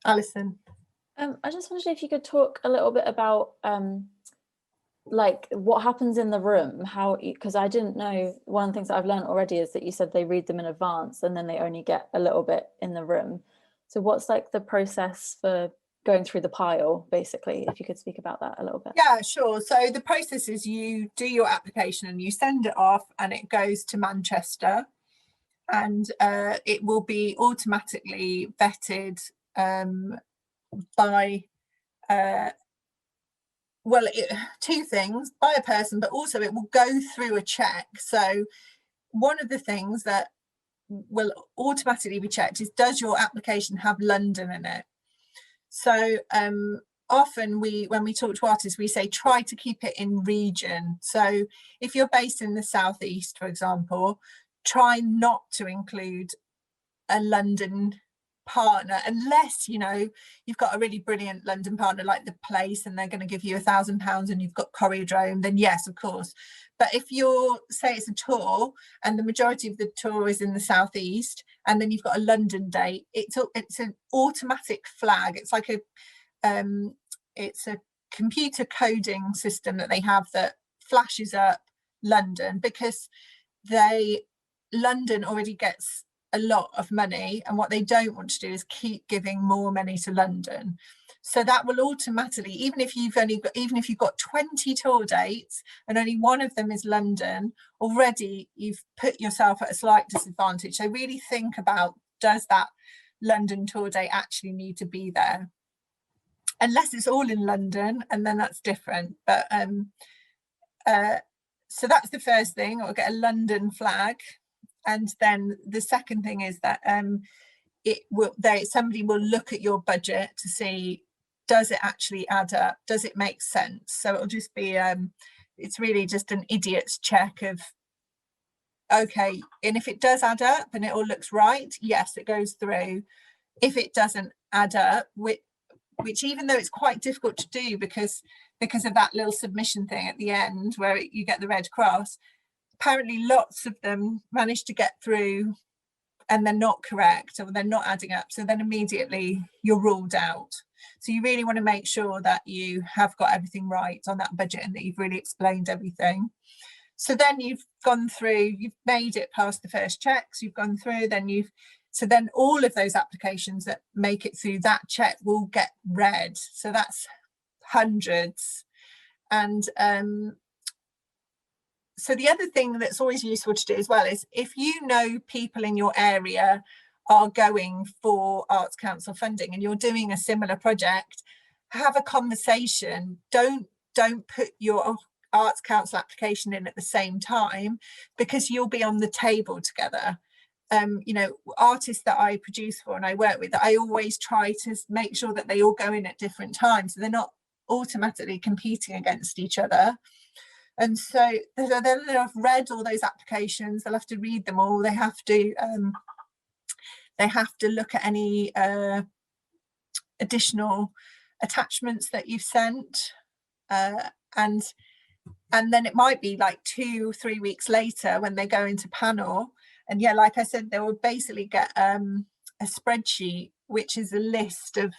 Alison. I just wondered if you could talk a little bit about like what happens in the room, because I didn't know, one of the things that I've learned already is that you said they read them in advance and then they only get a little bit in the room. So what's like the process for going through the pile, basically, if you could speak about that a little bit? Yeah, sure. So the process is you do your application and you send it off, and it goes to Manchester, and it will be automatically vetted by well, two things: by a person, but also it will go through a check. So one of the things that will automatically be checked is, does your application have London in it? So often when we talk to artists, we say try to keep it in region. So if you're based in the southeast, for example, try not to include a London partner, unless you've got a really brilliant London partner like the Place and they're going to give you £1,000 and you've got Choreodrome, then yes, of course. But if you're, say it's a tour and the majority of the tour is in the southeast and then you've got a London date, it's an automatic flag. It's like it's a computer coding system that they have that flashes up London, because London already gets a lot of money, and what they don't want to do is keep giving more money to London. So that will automatically, even if you've got 20 tour dates and only one of them is London, already you've put yourself at a slight disadvantage. So really think about, does that London tour date actually need to be there? Unless it's all in London, and then that's different. But so that's the first thing, or get a London flag. And then the second thing is that somebody will look at your budget to see, does it actually add up? Does it make sense? So it'll just be it's really just an idiot's check of, okay, and if it does add up and it all looks right, yes, it goes through. If it doesn't add up, which even though it's quite difficult to do because of that little submission thing at the end where you get the red cross, apparently lots of them manage to get through and they're not correct, or they're not adding up. So then immediately you're ruled out. So you really want to make sure that you have got everything right on that budget and that you've really explained everything. So then you've gone through, you've made it past the first checks, you've gone through, so then all of those applications that make it through that check will get read. So that's hundreds. And so the other thing that's always useful to do as well is, if you know people in your area are going for Arts Council funding and you're doing a similar project, have a conversation. Don't put your Arts Council application in at the same time, because you'll be on the table together. Artists that I produce for and I work with, I always try to make sure that they all go in at different times, so they're not automatically competing against each other. And so they'll have read all those applications, they'll have to read them all, they have to look at any additional attachments that you've sent, and then it might be like 2 or 3 weeks later when they go into panel. And yeah, like I said, they will basically get a spreadsheet, which is a list of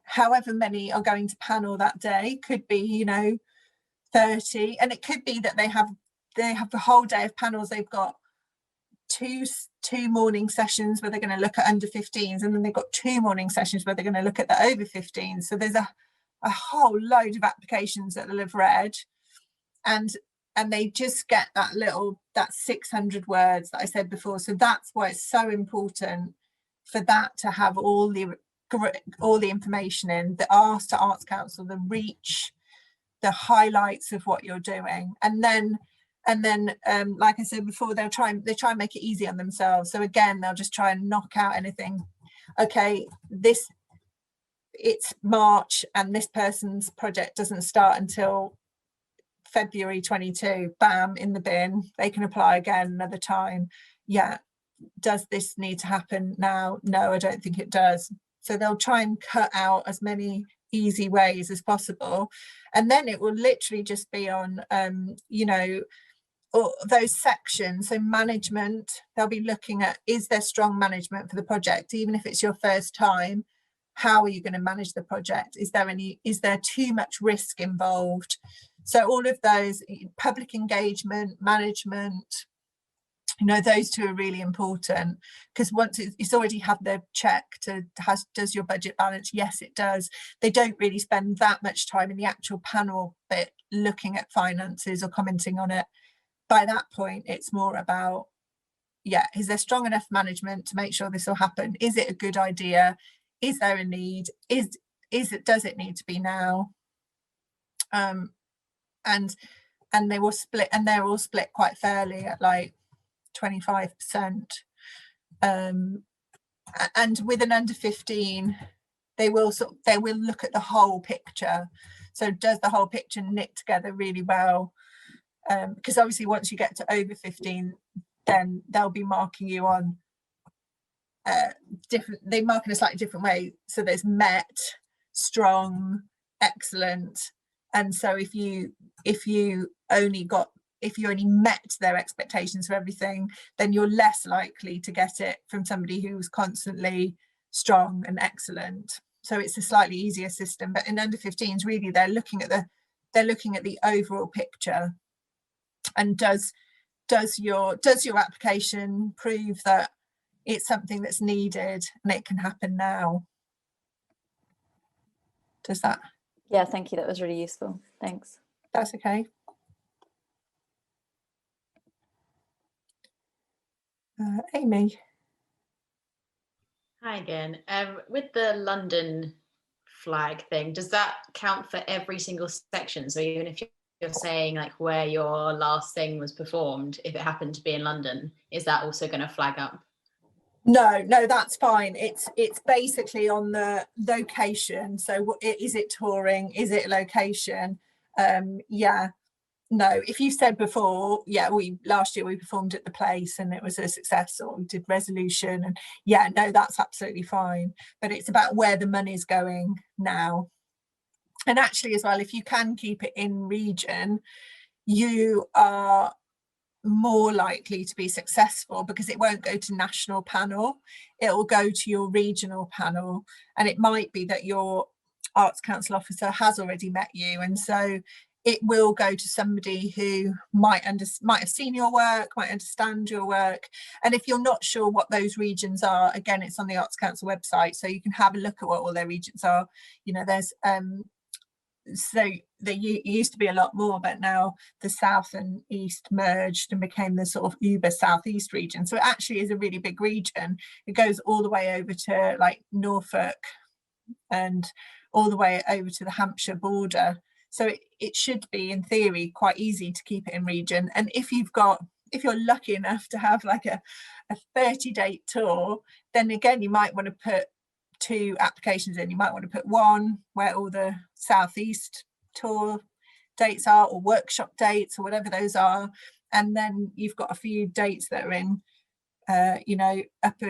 however many are going to panel that day. Could be 30, and it could be that they have the whole day of panels. They've got two morning sessions where they're going to look at under 15s, and then they've got 2 morning sessions where they're going to look at the over 15s. So there's a whole load of applications that they'll have read, and they just get that 600 words that I said before. So that's why it's so important for that to have all the information in, the ask to Arts Council, the reach, the highlights of what you're doing. And then like I said before, they try and make it easy on themselves. So again, they'll just try and knock out anything. Okay, it's March and this person's project doesn't start until February 22, bam, in the bin. They can apply again another time. Yeah, does this need to happen now? No, I don't think it does. So they'll try and cut out as many easy ways as possible, and then it will literally just be on those sections. So management, they'll be looking at, is there strong management for the project? Even if it's your first time, how are you going to manage the project? Is there too much risk involved? So all of those, public engagement, management, those two are really important, because once it's already had their check does your budget balance? Yes, it does. They don't really spend that much time in the actual panel bit looking at finances or commenting on it. By that point, it's more about, is there strong enough management to make sure this will happen? Is it a good idea? Is there a need? does it need to be now? And they will split, and they're all split quite fairly at like 25%. And with an under 15, they will look at the whole picture. So does the whole picture knit together really well? Because obviously once you get to over 15, then they'll be marking you on they mark in a slightly different way. So there's met, strong, excellent. And so if you only met their expectations for everything, then you're less likely to get it from somebody who's constantly strong and excellent. So it's a slightly easier system. But in under 15s, really they're looking at the overall picture. And does your application prove that it's something that's needed and it can happen now? Does that? Yeah, thank you. That was really useful. Thanks. That's okay. Amy. Hi again. With the London flag thing, does that count for every single section? So even if you're saying like where your last thing was performed, if it happened to be in London, is that also going to flag up? No, that's fine. It's basically on the location. So is it touring? Is it location? Yeah. No, if you said before, yeah, last year we performed at the Place and it was a success, or we did Resolution, and yeah, no, that's absolutely fine. But it's about where the money's going now. And actually as well, if you can keep it in region, you are more likely to be successful, because it won't go to national panel, it will go to your regional panel. And it might be that your Arts Council officer has already met you, and so it will go to somebody who might have seen your work, might understand your work. And if you're not sure what those regions are, again, it's on the Arts Council website, so you can have a look at what all their regions are. You know, there's so there used to be a lot more, but now the south and east merged and became the sort of uber southeast region. So it actually is a really big region. It goes all the way over to like Norfolk and all the way over to the Hampshire border. So it should be, in theory, quite easy to keep it in region. And if you're lucky enough to have like a 30-date tour, then again, you might want to put 2 applications in. You might want to put one where all the southeast tour dates are, or workshop dates, or whatever those are, and then you've got a few dates that are in you know, up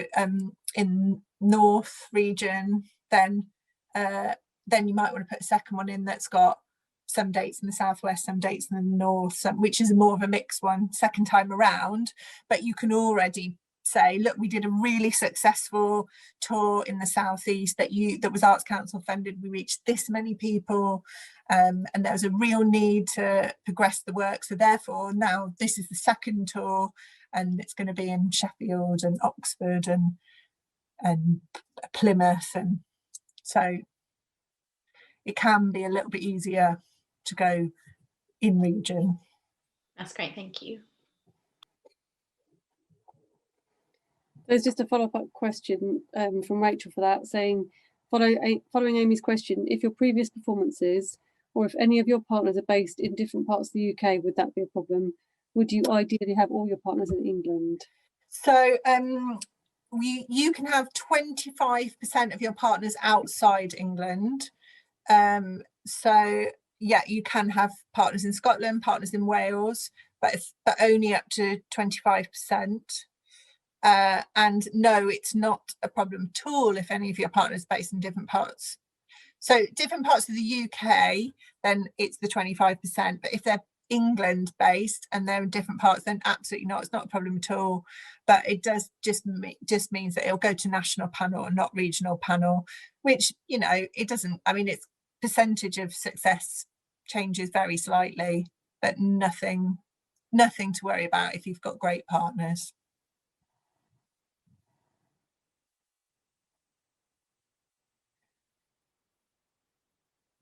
in north region. Then you might want to put a second one in that's got some dates in the southwest, some dates in the north, which is more of a mixed one second time around. But you can already say, look, we did a really successful tour in the southeast that was Arts Council funded. We reached this many people, and there was a real need to progress the work. So therefore, now this is the second tour, and it's going to be in Sheffield and Oxford and Plymouth, and so it can be a little bit easier to go in region. That's great, thank you. There's just a follow-up question from Rachel for that, saying, following Amy's question, if your previous performances, or if any of your partners are based in different parts of the UK, would that be a problem? Would you ideally have all your partners in England? So you can have 25% of your partners outside England. So yeah, you can have partners in Scotland, partners in Wales, but only up to 25%. And no, it's not a problem at all if any of your partners are based in different parts. So different parts of the UK, then it's the 25%. But if they're England based and they're in different parts, then absolutely not. It's not a problem at all. But it does just means that it'll go to national panel and not regional panel, which, you know, it doesn't, I mean, its percentage of success changes very slightly, but nothing to worry about if you've got great partners.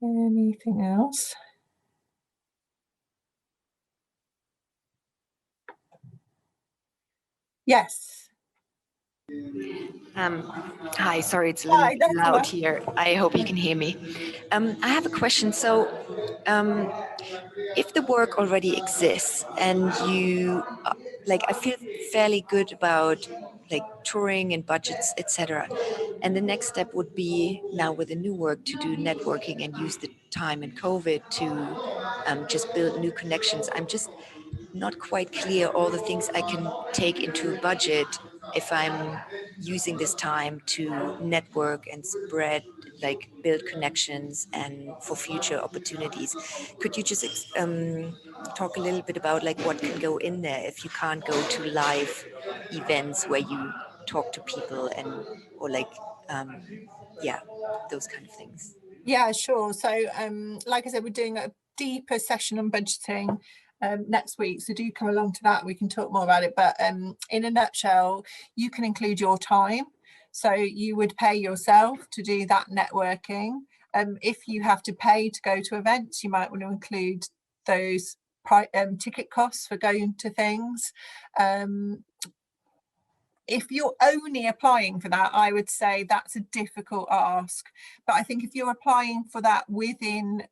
Anything else? Yes. Hi, sorry, it's a little Hi, that's all loud right. here. I hope you can hear me. I have a question. So, if the work already exists and you, like, I feel fairly good about like touring and budgets, etc. And the next step would be now with the new work to do networking and use the time in COVID to just build new connections. I'm just not quite clear all the things I can take into a budget if I'm using this time to network and spread, like build connections and for future opportunities. Could you just talk a little bit about like what can go in there if you can't go to live events where you talk to people and or like yeah, those kind of things. Yeah, sure. So like I said, we're doing a deeper session on budgeting next week, so do come along to that. We can talk more about it, but in a nutshell, you can include your time. So you would pay yourself to do that networking. If you have to pay to go to events, you might want to include those ticket costs for going to things. If you're only applying for that, I would say that's a difficult ask. But I think if you're applying for that within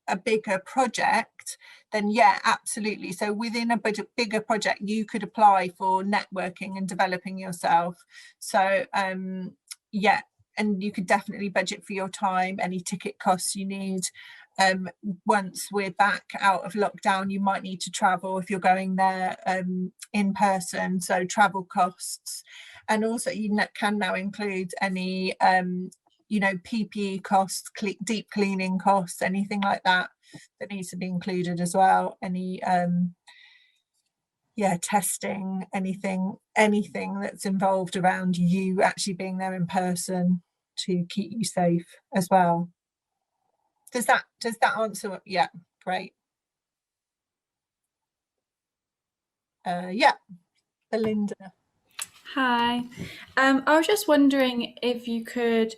a bigger project, then yeah, absolutely. So within a bigger project, you could apply for networking and developing yourself. So yeah, and you could definitely budget for your time, any ticket costs you need. Once we're back out of lockdown, you might need to travel if you're going there in person, so travel costs. And also you can now include any you know, PPE costs, deep cleaning costs, anything like that needs to be included as well. Any yeah, testing, anything that's involved around you actually being there in person to keep you safe as well. Does that answer? Yeah, great. Yeah, Belinda. Hi. I was just wondering if you could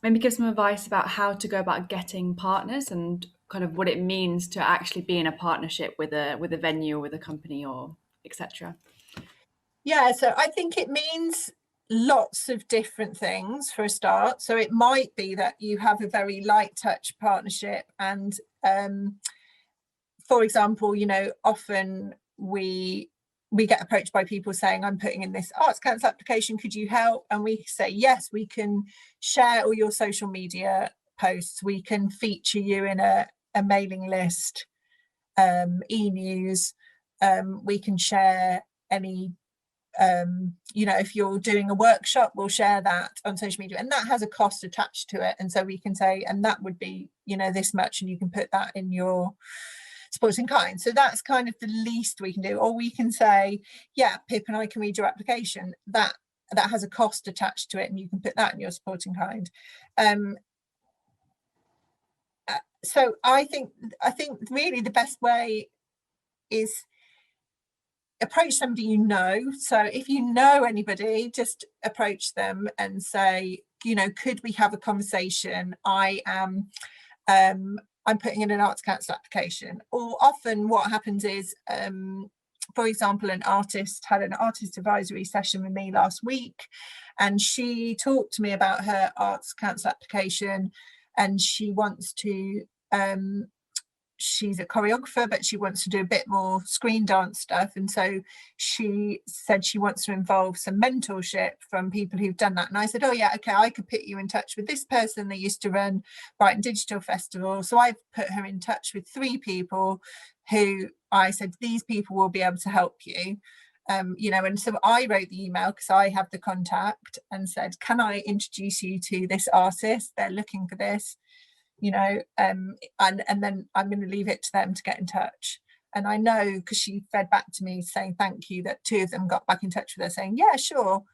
maybe give some advice about how to go about getting partners and kind of what it means to actually be in a partnership with a venue or with a company or etc. Yeah, so I think it means lots of different things for a start. So it might be that you have a very light touch partnership, and for example, you know, often we get approached by people saying, I'm putting in this Arts Council application, could you help? And we say, yes, we can share all your social media posts, we can feature you in a mailing list, e-news, we can share any you know, if you're doing a workshop, we'll share that on social media, and that has a cost attached to it. And so we can say, and that would be, you know, this much, and you can put that in your support in kind. So that's kind of the least we can do. Or we can say, yeah, Pip and I can read your application. That has a cost attached to it, and you can put that in your support in kind. So I think really the best way is approach somebody you know. So if you know anybody, just approach them and say, you know, could we have a conversation? I'm putting in an Arts Council application. Or often what happens is, for example, an artist had an artist advisory session with me last week, and she talked to me about her Arts Council application, and she wants to she's a choreographer, but she wants to do a bit more screen dance stuff. And so she said she wants to involve some mentorship from people who've done that. And I said, oh yeah, okay, I could put you in touch with this person. They used to run Brighton Digital Festival. So I've put her in touch with 3 people who I said, these people will be able to help you. You know, and so I wrote the email because I have the contact and said, can I introduce you to this artist? They're looking for this. You know, and then I'm going to leave it to them to get in touch. And I know, because she fed back to me saying thank you, that 2 of them got back in touch with her saying, yeah, sure,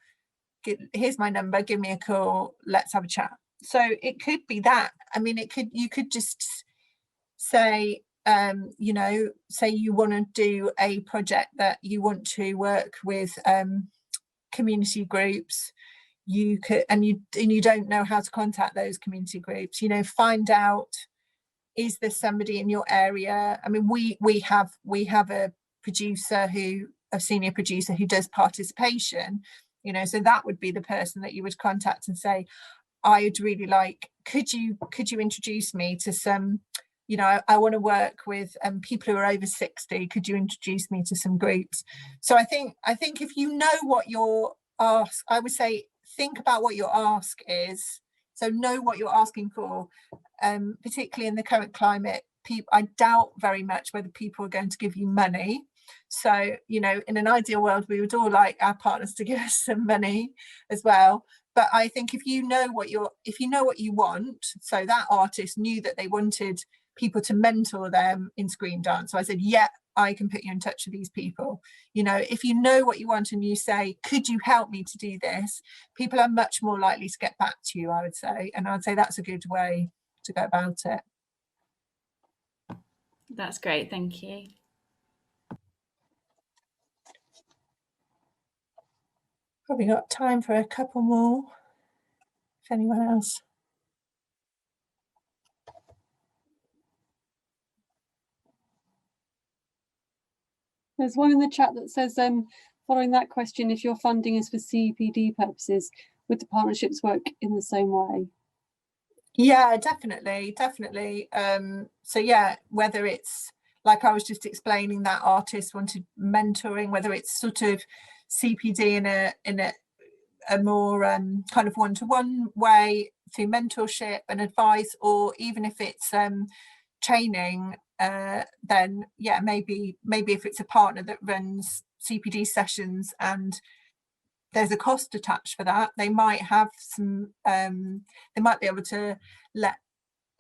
here's my number, give me a call, let's have a chat. So it could be that. I mean, you could just say, you know, say you want to do a project that you want to work with community groups. You could, and you don't know how to contact those community groups, you know, find out, is there somebody in your area? I mean, we have a senior producer who does participation. you know, so that would be the person that you would contact and say, I would really like, could you introduce me to some, you know, I want to work with people who are over 60, could you introduce me to some groups? So I think if you know what your ask, I would say think about what your ask is, so know what you're asking for, particularly in the current climate. I doubt very much whether people are going to give you money. So, you know, in an ideal world, we would all like our partners to give us some money as well. But I think if you know what you want, so that artist knew that they wanted people to mentor them in screen dance. So I said, yeah, I can put you in touch with these people. You know, if you know what you want and you say, could you help me to do this? People are much more likely to get back to you, I would say. And I'd say that's a good way to go about it. That's great, thank you. Probably got time for a couple more, if anyone else. There's one in the chat that says, following that question, if your funding is for CPD purposes, would the partnerships work in the same way? Yeah, definitely. So yeah, whether it's like I was just explaining, that artist wanted mentoring, whether it's sort of CPD in a more kind of one-to-one way through mentorship and advice, or even if it's training, then yeah, maybe if it's a partner that runs CPD sessions and there's a cost attached for that, they might have some they might be able to let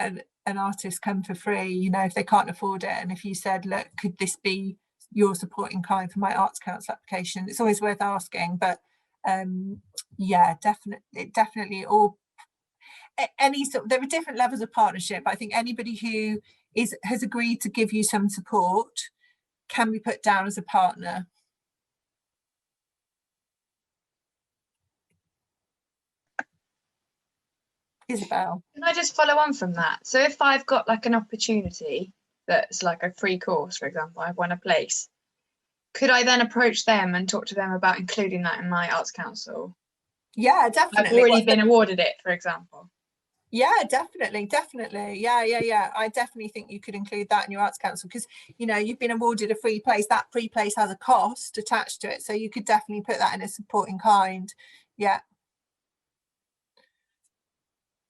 an artist come for free, you know, if they can't afford it. And if you said, look, could this be your support in kind for my Arts Council application, it's always worth asking. But yeah, definitely, or any sort, there are different levels of partnership. I think anybody who has agreed to give you some support can be put down as a partner. Isabel. Can I just follow on from that? So if I've got like an opportunity that's like a free course, for example, I've won a place, could I then approach them and talk to them about including that in my Arts Council? Yeah, definitely. I've already been awarded it, for example. Yeah, definitely. Yeah. I definitely think you could include that in your Arts Council, because, you know, you've been awarded a free place. That free place has a cost attached to it. So you could definitely put that in a support in kind. Yeah.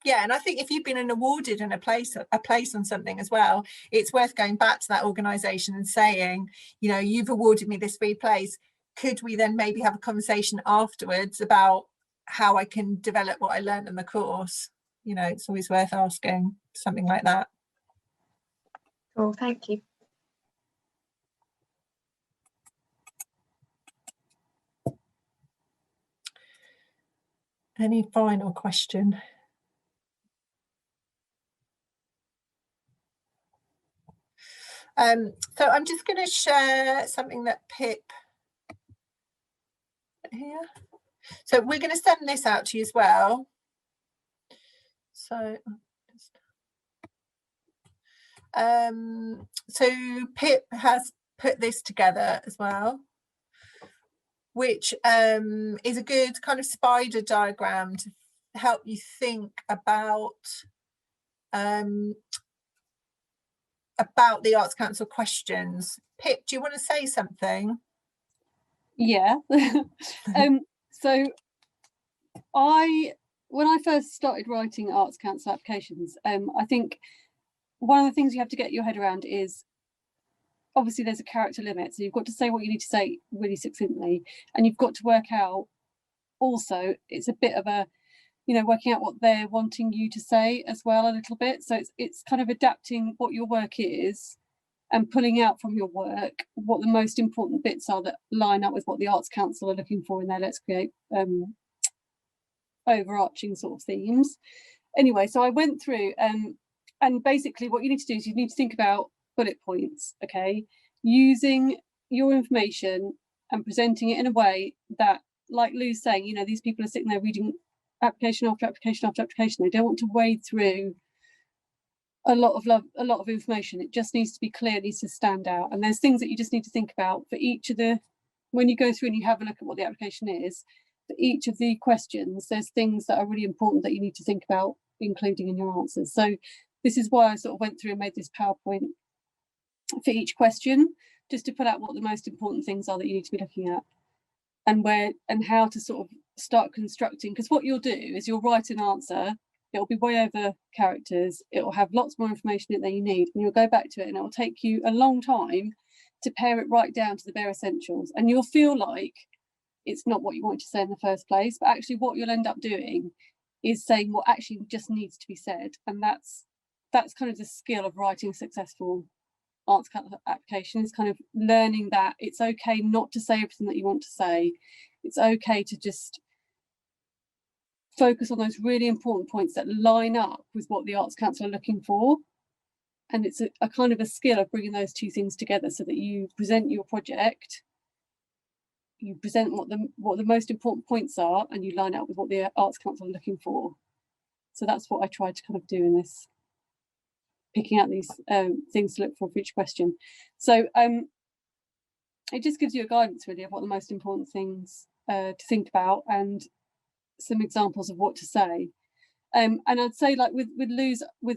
Yeah, and I think if you've been awarded in a place on something as well, it's worth going back to that organisation and saying, you know, you've awarded me this free place. Could we then maybe have a conversation afterwards about how I can develop what I learned in the course? You know, it's always worth asking something like that. Cool, thank you. Any final question? So I'm just going to share something that Pip here. So we're going to send this out to you as well. So Pip has put this together as well, which is a good kind of spider diagram to help you think about the Arts Council questions. Pip, do you want to say something? Yeah. So when I first started writing Arts Council applications, I think one of the things you have to get your head around is, obviously there's a character limit, so you've got to say what you need to say really succinctly, and you've got to work out also, it's a bit of a, you know, working out what they're wanting you to say as well a little bit. So it's kind of adapting what your work is and pulling out from your work what the most important bits are that line up with what the Arts Council are looking for in their Let's Create overarching sort of themes. Anyway, so I went through and basically what you need to do is you need to think about bullet points, okay, using your information and presenting it in a way that, like Lou's saying, you know, these people are sitting there reading application after application after application. They don't want to wade through a lot of information. It just needs to be clear, it needs to stand out. And there's things that you just need to think about for each of the, when you go through and you have a look at what the application is, for each of the questions, there's things that are really important that you need to think about including in your answers. So this is why I sort of went through and made this PowerPoint for each question, just to put out what the most important things are that you need to be looking at, and where and how to sort of start constructing. Because what you'll do is you'll write an answer, it'll be way over characters, it'll have lots more information in it than you need, and you'll go back to it and it'll take you a long time to pare it right down to the bare essentials, and you'll feel like it's not what you wanted to say in the first place, but actually what you'll end up doing is saying what actually just needs to be said. And that's kind of the skill of writing a successful Arts Council application, is kind of learning that it's okay not to say everything that you want to say. It's okay to just focus on those really important points that line up with what the Arts Council are looking for. And it's a kind of a skill of bringing those two things together so that you present your project, you present what the most important points are, and you line up with what the Arts Council are looking for. So that's what I tried to kind of do in this, picking out these things to look for each question. So it just gives you a guidance really of what the most important things to think about, and some examples of what to say. And I'd say, like with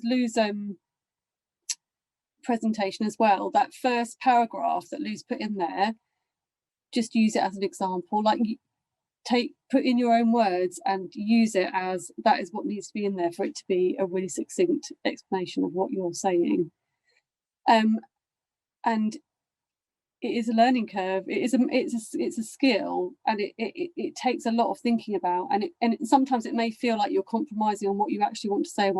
Lou's presentation as well, that first paragraph that Lou's put in there, just use it as an example. Like, put in your own words and use it as that is what needs to be in there for it to be a really succinct explanation of what you're saying. And it is a learning curve. It's a skill, and it takes a lot of thinking about, and sometimes it may feel like you're compromising on what you actually want to say,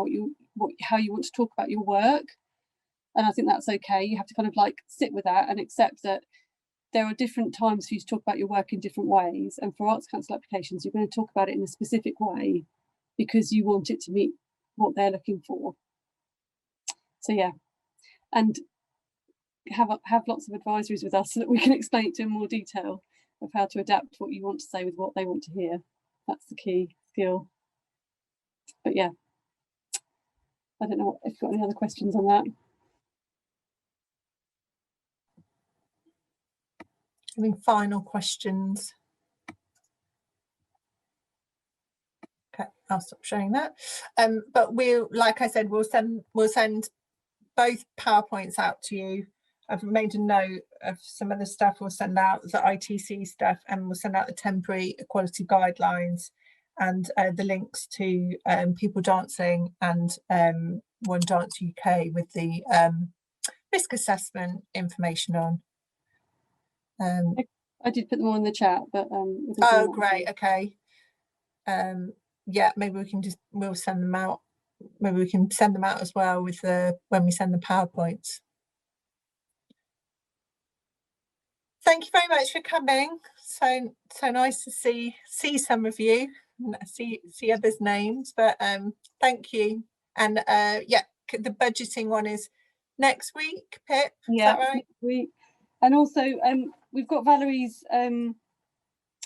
how you want to talk about your work. And I think that's okay. You have to kind of like sit with that and accept that there are different times for you to talk about your work in different ways. And for Arts Council applications, you're going to talk about it in a specific way because you want it to meet what they're looking for. So yeah, and have lots of advisories with us so that we can explain it to in more detail of how to adapt what you want to say with what they want to hear. That's the key skill. But yeah, I don't know if you've got any other questions on that. Any final questions? Okay, I'll stop showing that. But like I said, we'll send both PowerPoints out to you. I've made a note of some of the stuff. We'll send out the ITC stuff, and we'll send out the temporary equality guidelines and the links to People Dancing and One Dance UK with the risk assessment information on. I did put them all in the chat, but oh great, okay. Yeah, maybe we'll send them out. Maybe we can send them out as well with when we send the PowerPoints. Thank you very much for coming. So nice to see some of you, see others' names, but thank you. And yeah, the budgeting one is next week, Pip, yeah, is that right? Next week. And also we've got Valerie's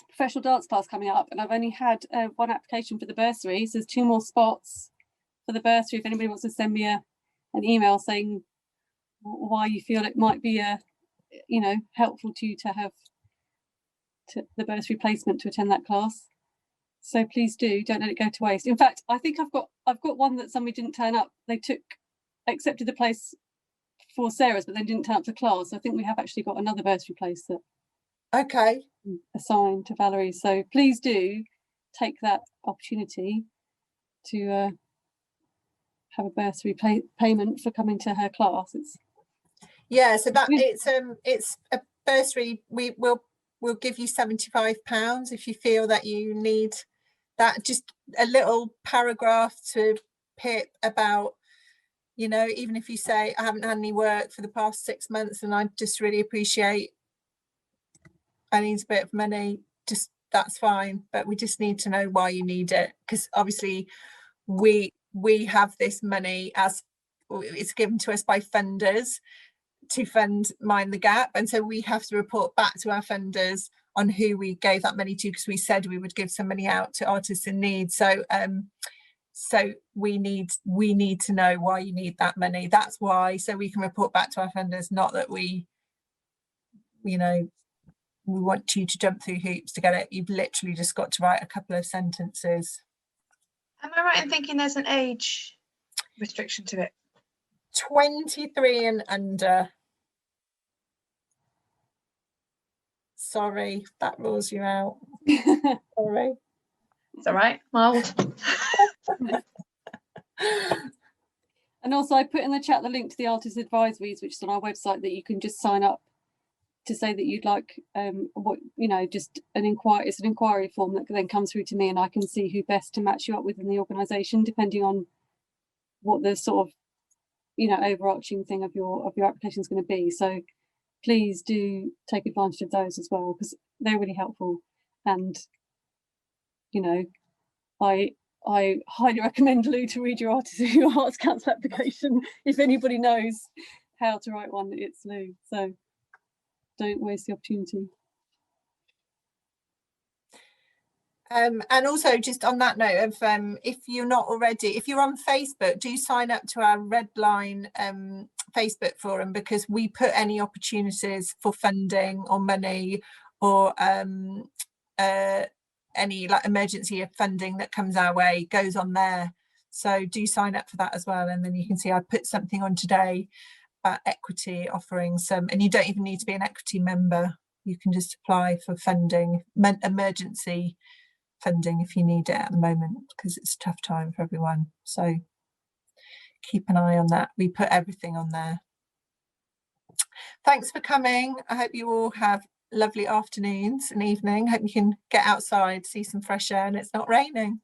professional dance class coming up, and I've only had one application for the bursary, so there's 2 more spots for the bursary if anybody wants to send me an email saying why you feel it might be helpful to you to have the bursary placement to attend that class. So please don't let it go to waste. In fact, I think I've got one that somebody didn't turn up. They accepted the place for Sarah's, but then didn't turn up to class. So I think we have actually got another bursary place that assigned to Valerie. So please do take that opportunity to have a bursary payment for coming to her class. Yeah, so that it's a bursary. We'll give you £75 if you feel that you need that. Just a little paragraph to Pip about, even if you say I haven't had any work for the past 6 months and I just really appreciate, I need a bit of money, just that's fine, but we just need to know why you need it, because obviously we have this money as it's given to us by funders to fund Mind the Gap, and so we have to report back to our funders on who we gave that money to, because we said we would give some money out to artists in need. So so we need to know why you need that money. That's why, so we can report back to our funders, not that we we want you to jump through hoops to get it. You've literally just got to write a couple of sentences. Am I right in thinking there's an age restriction to it? 23 and under. Sorry, that rules you out. Sorry. It's all right. I'm old. And also I put in the chat the link to the artist advisories, which is on our website, that you can just sign up to say that you'd like what, you know, just an inquiry. It's an inquiry form that then comes through to me, and I can see who best to match you up with in the organisation, depending on what the sort of, you know, overarching thing of your application is going to be. So please do take advantage of those as well, because they're really helpful. And you know, I highly recommend Lou to read your Arts Council application. If anybody knows how to write one, it's Lou. So don't waste the opportunity. And also, just on that note of if you're not already, if you're on Facebook, do sign up to our Redline Facebook forum, because we put any opportunities for funding or money or any like emergency funding that comes our way goes on there. So do sign up for that as well, and then you can see I put something on today about equity offering some, and you don't even need to be an equity member. You can just apply for funding, emergency funding, if you need it at the moment, because it's a tough time for everyone. So keep an eye on that. We put everything on there. Thanks for coming. I hope you all have lovely afternoons and evening. Hope you can get outside, see some fresh air, and it's not raining.